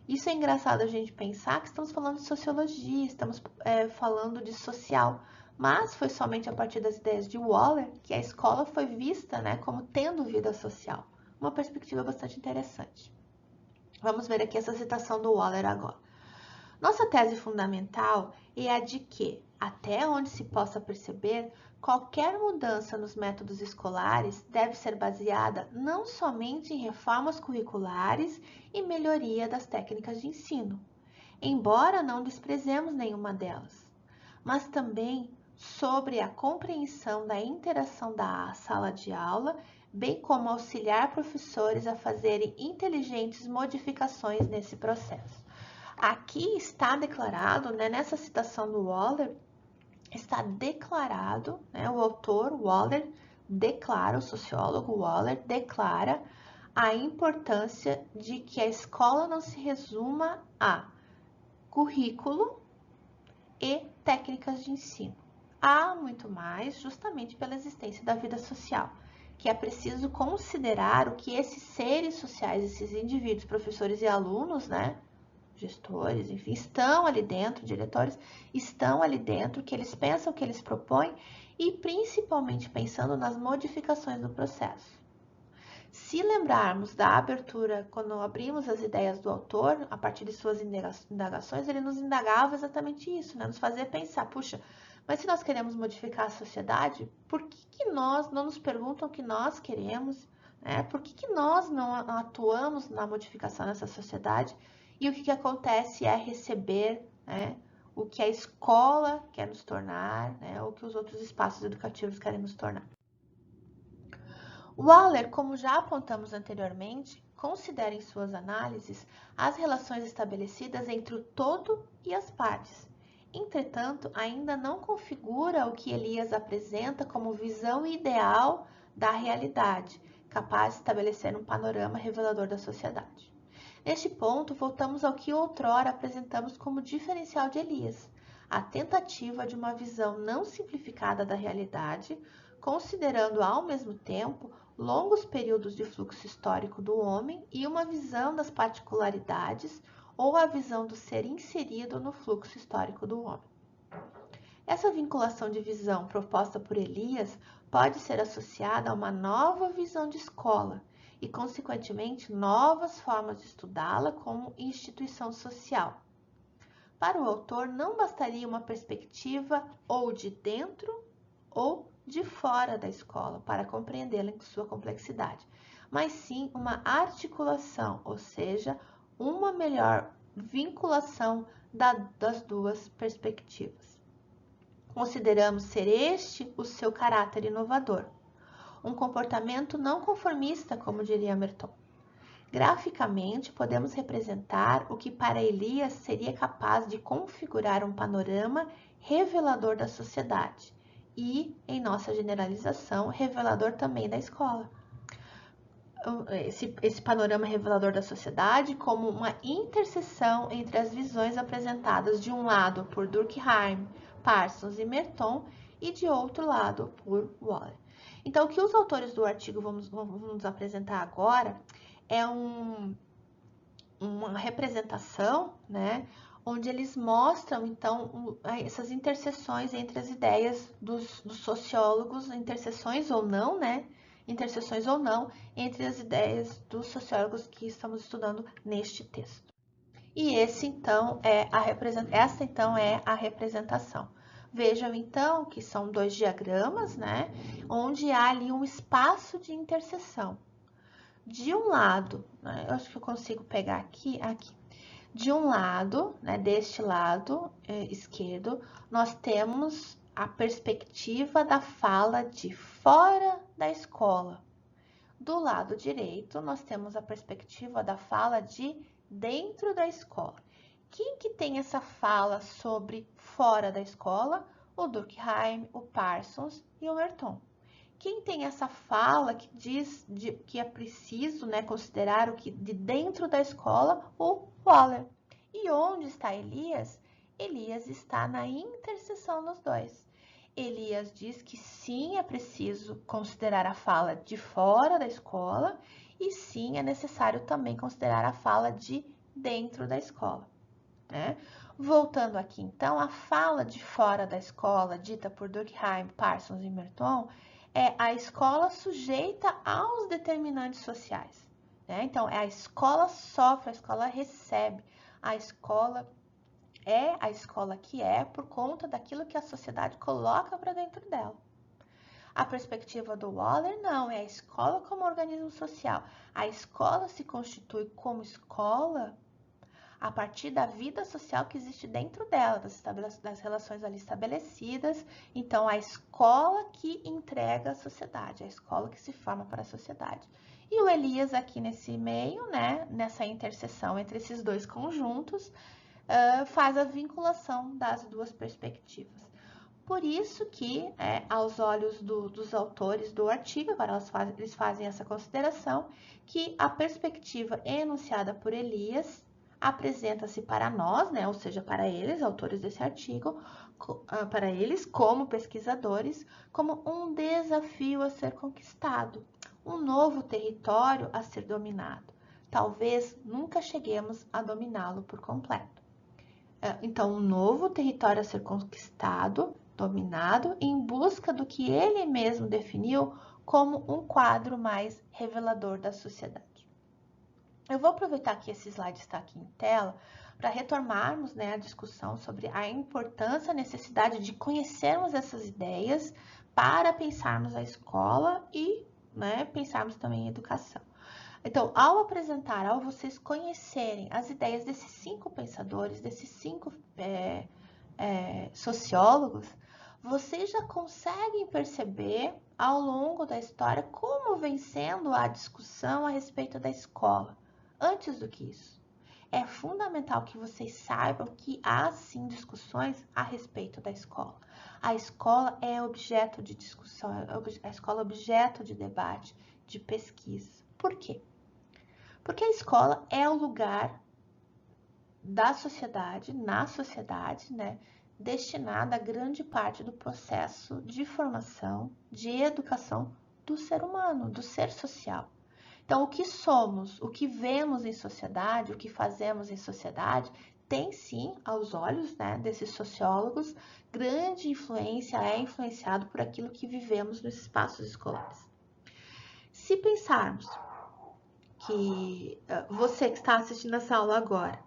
Isso é engraçado a gente pensar que estamos falando de sociologia, estamos falando de social, mas foi somente a partir das ideias de Waller que a escola foi vista, né, como tendo vida social. Uma perspectiva bastante interessante. Vamos ver aqui essa citação do Waller agora. Nossa tese fundamental é a de que, até onde se possa perceber, qualquer mudança nos métodos escolares deve ser baseada não somente em reformas curriculares e melhoria das técnicas de ensino, embora não desprezemos nenhuma delas, mas também sobre a compreensão da interação da sala de aula, bem como auxiliar professores a fazerem inteligentes modificações nesse processo. Aqui está declarado, né, nessa citação do Waller, está declarado, né, o autor Waller declara, o sociólogo Waller declara a importância de que a escola não se resuma a currículo e técnicas de ensino. Há muito mais, justamente pela existência da vida social, que é preciso considerar o que esses seres sociais, esses indivíduos, professores e alunos, né, gestores, enfim, estão ali dentro, diretores, estão ali dentro, que eles pensam, que eles propõem e principalmente pensando nas modificações do processo. Se lembrarmos da abertura, quando abrimos as ideias do autor, a partir de suas indagações, ele nos indagava exatamente isso, né? Nos fazia pensar, puxa, mas se nós queremos modificar a sociedade, por que nós não nos perguntam o que nós queremos, né? Por que nós não atuamos na modificação dessa sociedade? E o que acontece é receber, né, o que a escola quer nos tornar, né, ou que os outros espaços educativos querem nos tornar. Waller, como já apontamos anteriormente, considera em suas análises as relações estabelecidas entre o todo e as partes. Entretanto, ainda não configura o que Elias apresenta como visão ideal da realidade, capaz de estabelecer um panorama revelador da sociedade. Neste ponto, voltamos ao que outrora apresentamos como diferencial de Elias, a tentativa de uma visão não simplificada da realidade, considerando ao mesmo tempo longos períodos de fluxo histórico do homem e uma visão das particularidades ou a visão do ser inserido no fluxo histórico do homem. Essa vinculação de visão proposta por Elias pode ser associada a uma nova visão de escola e, consequentemente, novas formas de estudá-la como instituição social. Para o autor, não bastaria uma perspectiva ou de dentro ou de fora da escola para compreendê-la em sua complexidade, mas sim uma articulação, ou seja, uma melhor vinculação das duas perspectivas. Consideramos ser este o seu caráter inovador, um comportamento não conformista, como diria Merton. Graficamente, podemos representar o que para Elias seria capaz de configurar um panorama revelador da sociedade e, em nossa generalização, revelador também da escola. Esse panorama revelador da sociedade como uma interseção entre as visões apresentadas de um lado por Durkheim, Parsons e Merton e de outro lado por Waller. Então, o que os autores do artigo vão nos apresentar agora é uma representação, né, onde eles mostram, então, essas interseções entre as ideias dos sociólogos, interseções ou não, né, interseções ou não, entre as ideias dos sociólogos que estamos estudando neste texto. E essa então é a representação. Vejam então que são dois diagramas, né, onde há ali um espaço de interseção. De um lado, né, eu acho que eu consigo pegar aqui. De um lado, né, deste lado esquerdo, nós temos a perspectiva da fala de fora da escola. Do lado direito, nós temos a perspectiva da fala de dentro da escola. Quem que tem essa fala sobre fora da escola? O Durkheim, o Parsons e o Merton. Quem tem essa fala que diz que é preciso, né, considerar o que de dentro da escola? O Waller. E onde está Elias? Elias está na interseção dos dois. Elias diz que sim, é preciso considerar a fala de fora da escola e sim, é necessário também considerar a fala de dentro da escola, né? Voltando aqui, então, a fala de fora da escola, dita por Durkheim, Parsons e Merton, é a escola sujeita aos determinantes sociais, né? Então, a escola sofre, a escola recebe, a escola é a escola que é por conta daquilo que a sociedade coloca para dentro dela. A perspectiva do Waller não, é a escola como organismo social. A escola se constitui como escola a partir da vida social que existe dentro dela, das relações ali estabelecidas. Então, a escola que entrega a sociedade, a escola que se forma para a sociedade. E o Elias aqui nesse meio, né, nessa interseção entre esses dois conjuntos, faz a vinculação das duas perspectivas. Por isso que, aos olhos dos autores do artigo, agora eles fazem essa consideração, que a perspectiva enunciada por Elias apresenta-se para nós, né, ou seja, para eles, autores desse artigo, para eles, como pesquisadores, como um desafio a ser conquistado, um novo território a ser dominado. Talvez nunca cheguemos a dominá-lo por completo. Então, um novo território a ser conquistado, dominado, em busca do que ele mesmo definiu como um quadro mais revelador da sociedade. Eu vou aproveitar que esse slide está aqui em tela para retomarmos, né, a discussão sobre a importância, a necessidade de conhecermos essas ideias para pensarmos a escola e, né, pensarmos também em educação. Então, ao vocês conhecerem as ideias desses 5 pensadores, desses 5 sociólogos, vocês já conseguem perceber ao longo da história como vem sendo a discussão a respeito da escola. Antes do que isso, é fundamental que vocês saibam que há sim discussões a respeito da escola. A escola é objeto de discussão, a escola é objeto de debate, de pesquisa. Por quê? Porque a escola é o lugar da sociedade, na sociedade, né, destinada a grande parte do processo de formação, de educação do ser humano, do ser social. Então, o que somos, o que vemos em sociedade, o que fazemos em sociedade, tem sim, aos olhos, né, desses sociólogos, grande influência, é influenciado por aquilo que vivemos nos espaços escolares. Se pensarmos que você que está assistindo essa aula agora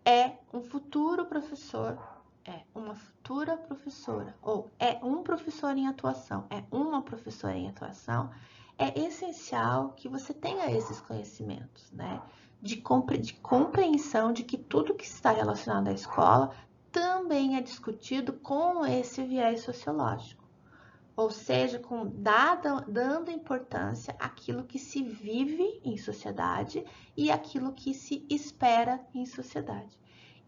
é um futuro professor, é uma futura professora, ou é um professor em atuação, é uma professora em atuação, é essencial que você tenha esses conhecimentos, né? De compreensão de que tudo que está relacionado à escola também é discutido com esse viés sociológico. Ou seja, dando importância àquilo que se vive em sociedade e àquilo que se espera em sociedade.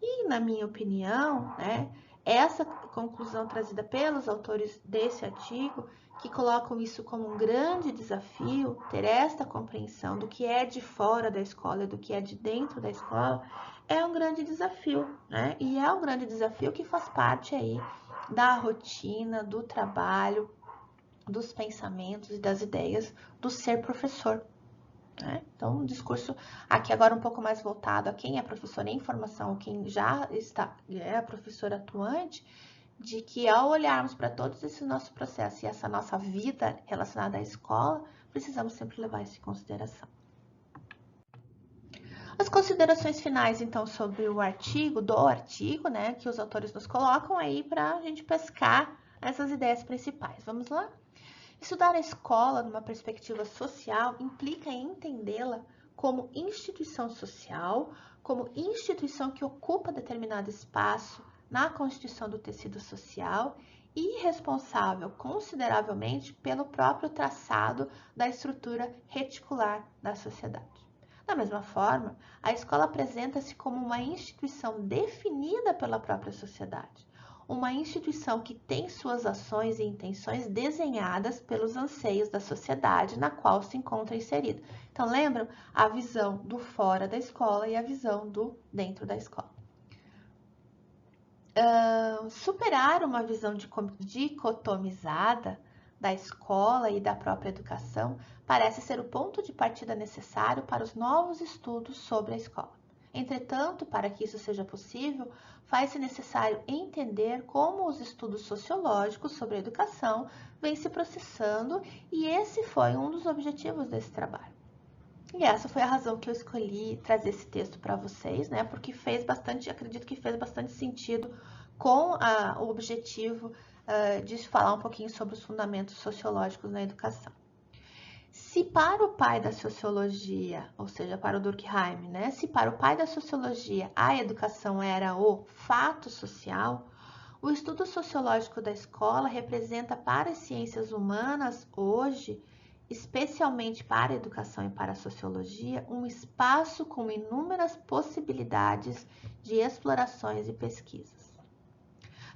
E, na minha opinião, né, essa conclusão trazida pelos autores desse artigo, que colocam isso como um grande desafio, ter esta compreensão do que é de fora da escola e do que é de dentro da escola, é um grande desafio, né? E é um grande desafio que faz parte aí da rotina, do trabalho, dos pensamentos e das ideias do ser professor. Né? Então, um discurso aqui agora um pouco mais voltado a quem é professor em formação, ou quem já é professor atuante, de que ao olharmos para todos esse nosso processo e essa nossa vida relacionada à escola, precisamos sempre levar isso em consideração. As considerações finais, então, sobre o artigo, né, que os autores nos colocam aí para a gente pescar essas ideias principais. Vamos lá? Estudar a escola numa perspectiva social implica em entendê-la como instituição social, como instituição que ocupa determinado espaço na constituição do tecido social e responsável consideravelmente pelo próprio traçado da estrutura reticular da sociedade. Da mesma forma, a escola apresenta-se como uma instituição definida pela própria sociedade, uma instituição que tem suas ações e intenções desenhadas pelos anseios da sociedade na qual se encontra inserida. Então, lembram a visão do fora da escola e a visão do dentro da escola. Superar uma visão dicotomizada da escola e da própria educação parece ser o ponto de partida necessário para os novos estudos sobre a escola. Entretanto, para que isso seja possível, faz-se necessário entender como os estudos sociológicos sobre a educação vêm se processando, e esse foi um dos objetivos desse trabalho. E essa foi a razão que eu escolhi trazer esse texto para vocês, né? Porque acredito que fez bastante sentido com o objetivo de falar um pouquinho sobre os fundamentos sociológicos na educação. Se para o pai da sociologia, ou seja, para o Durkheim, né? Se para o pai da sociologia a educação era o fato social, o estudo sociológico da escola representa para as ciências humanas hoje, especialmente para a educação e para a sociologia, um espaço com inúmeras possibilidades de explorações e pesquisas.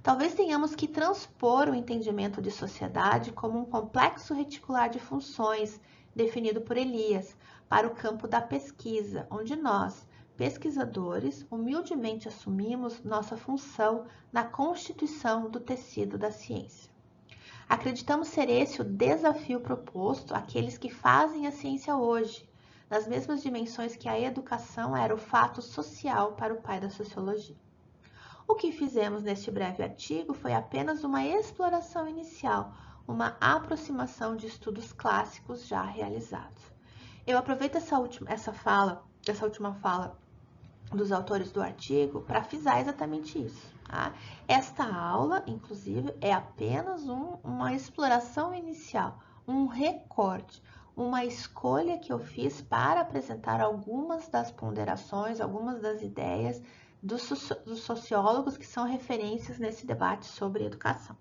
Talvez tenhamos que transpor o entendimento de sociedade como um complexo reticular de funções definido por Elias para o campo da pesquisa, onde nós, pesquisadores, humildemente assumimos nossa função na constituição do tecido da ciência. Acreditamos ser esse o desafio proposto àqueles que fazem a ciência hoje, nas mesmas dimensões que a educação era o fato social para o pai da sociologia. O que fizemos neste breve artigo foi apenas uma exploração inicial, uma aproximação de estudos clássicos já realizados. Eu aproveito essa última fala dos autores do artigo para frisar exatamente isso. Tá? Esta aula, inclusive, é apenas uma exploração inicial, um recorte, uma escolha que eu fiz para apresentar algumas das ponderações, algumas das ideias dos sociólogos que são referências nesse debate sobre educação.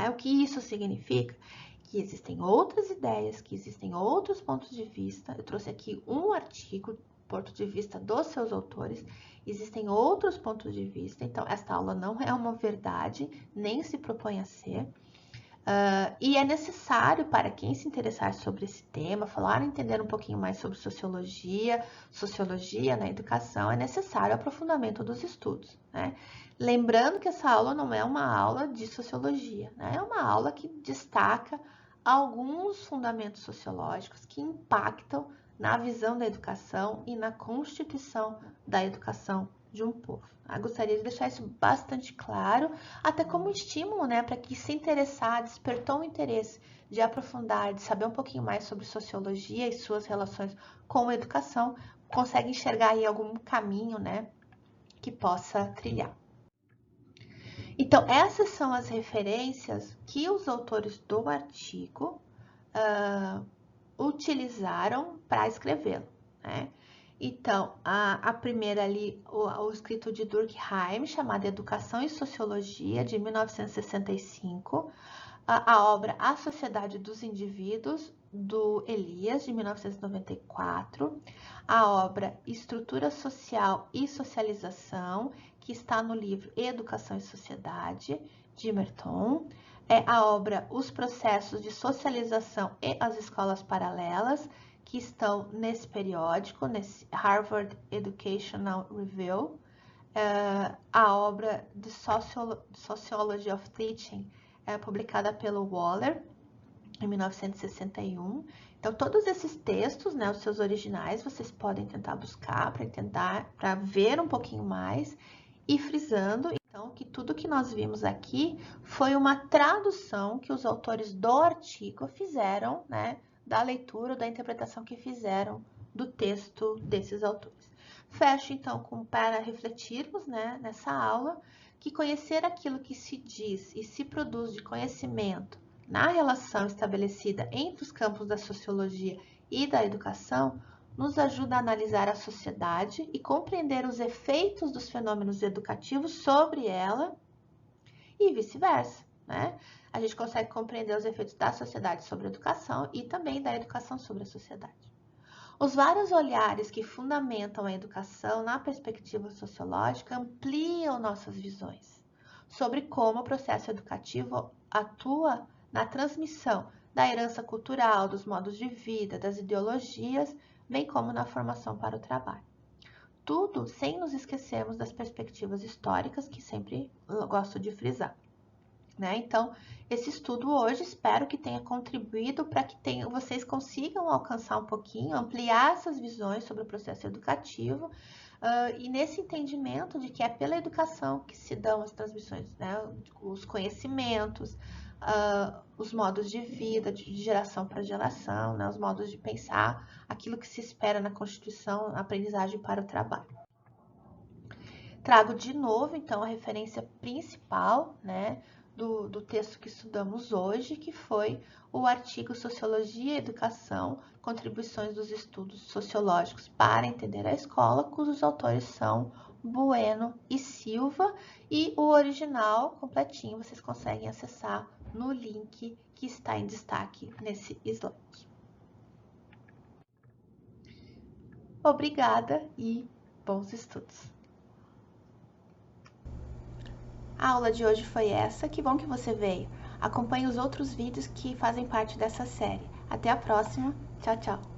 O que isso significa? Que existem outras ideias, que existem outros pontos de vista. Eu trouxe aqui um artigo, ponto de vista dos seus autores, existem outros pontos de vista, então esta aula não é uma verdade, nem se propõe a ser. E é necessário para quem se interessar sobre esse tema, entender um pouquinho mais sobre sociologia na educação, é necessário o aprofundamento dos estudos, né? Lembrando que essa aula não é uma aula de sociologia, né? É uma aula que destaca alguns fundamentos sociológicos que impactam na visão da educação e na constituição da educação de um povo. Eu gostaria de deixar isso bastante claro, até como estímulo, né, para que se interessar, despertou o interesse de aprofundar, de saber um pouquinho mais sobre sociologia e suas relações com a educação, consegue enxergar aí algum caminho, né, que possa trilhar. Então, essas são as referências que os autores do artigo utilizaram para escrevê-lo, né? Então, a primeira ali, o escrito de Durkheim, chamado Educação e Sociologia, de 1965, a obra A Sociedade dos Indivíduos, do Elias, de 1994, a obra Estrutura Social e Socialização, que está no livro Educação e Sociedade, de Merton, a obra Os Processos de Socialização e as Escolas Paralelas, que estão nesse periódico, nesse Harvard Educational Review, a obra The Sociology of Teaching, publicada pelo Waller, em 1961. Então, todos esses textos, né, os seus originais, vocês podem tentar buscar para ver um pouquinho mais, e frisando, então, que tudo que nós vimos aqui foi uma tradução que os autores do artigo fizeram, né, da leitura, da interpretação que fizeram do texto desses autores. Fecho, então, para refletirmos, né, nessa aula, que conhecer aquilo que se diz e se produz de conhecimento na relação estabelecida entre os campos da sociologia e da educação nos ajuda a analisar a sociedade e compreender os efeitos dos fenômenos educativos sobre ela e vice-versa, né? A gente consegue compreender os efeitos da sociedade sobre a educação e também da educação sobre a sociedade. Os vários olhares que fundamentam a educação na perspectiva sociológica ampliam nossas visões sobre como o processo educativo atua na transmissão da herança cultural, dos modos de vida, das ideologias, bem como na formação para o trabalho. Tudo sem nos esquecermos das perspectivas históricas, que sempre eu gosto de frisar. Né? Então, esse estudo hoje espero que tenha contribuído para que vocês consigam alcançar um pouquinho, ampliar essas visões sobre o processo educativo e nesse entendimento de que é pela educação que se dão as transmissões, né? Os conhecimentos, os modos de vida, de geração para geração, né? Os modos de pensar, aquilo que se espera na Constituição, a aprendizagem para o trabalho. Trago de novo, então, a referência principal, né? Do texto que estudamos hoje, que foi o artigo Sociologia e Educação, Contribuições dos Estudos Sociológicos para Entender a Escola, cujos autores são Bueno e Silva, e o original completinho vocês conseguem acessar no link que está em destaque nesse slide. Obrigada e bons estudos! A aula de hoje foi essa, que bom que você veio. Acompanhe os outros vídeos que fazem parte dessa série. Até a próxima, tchau, tchau!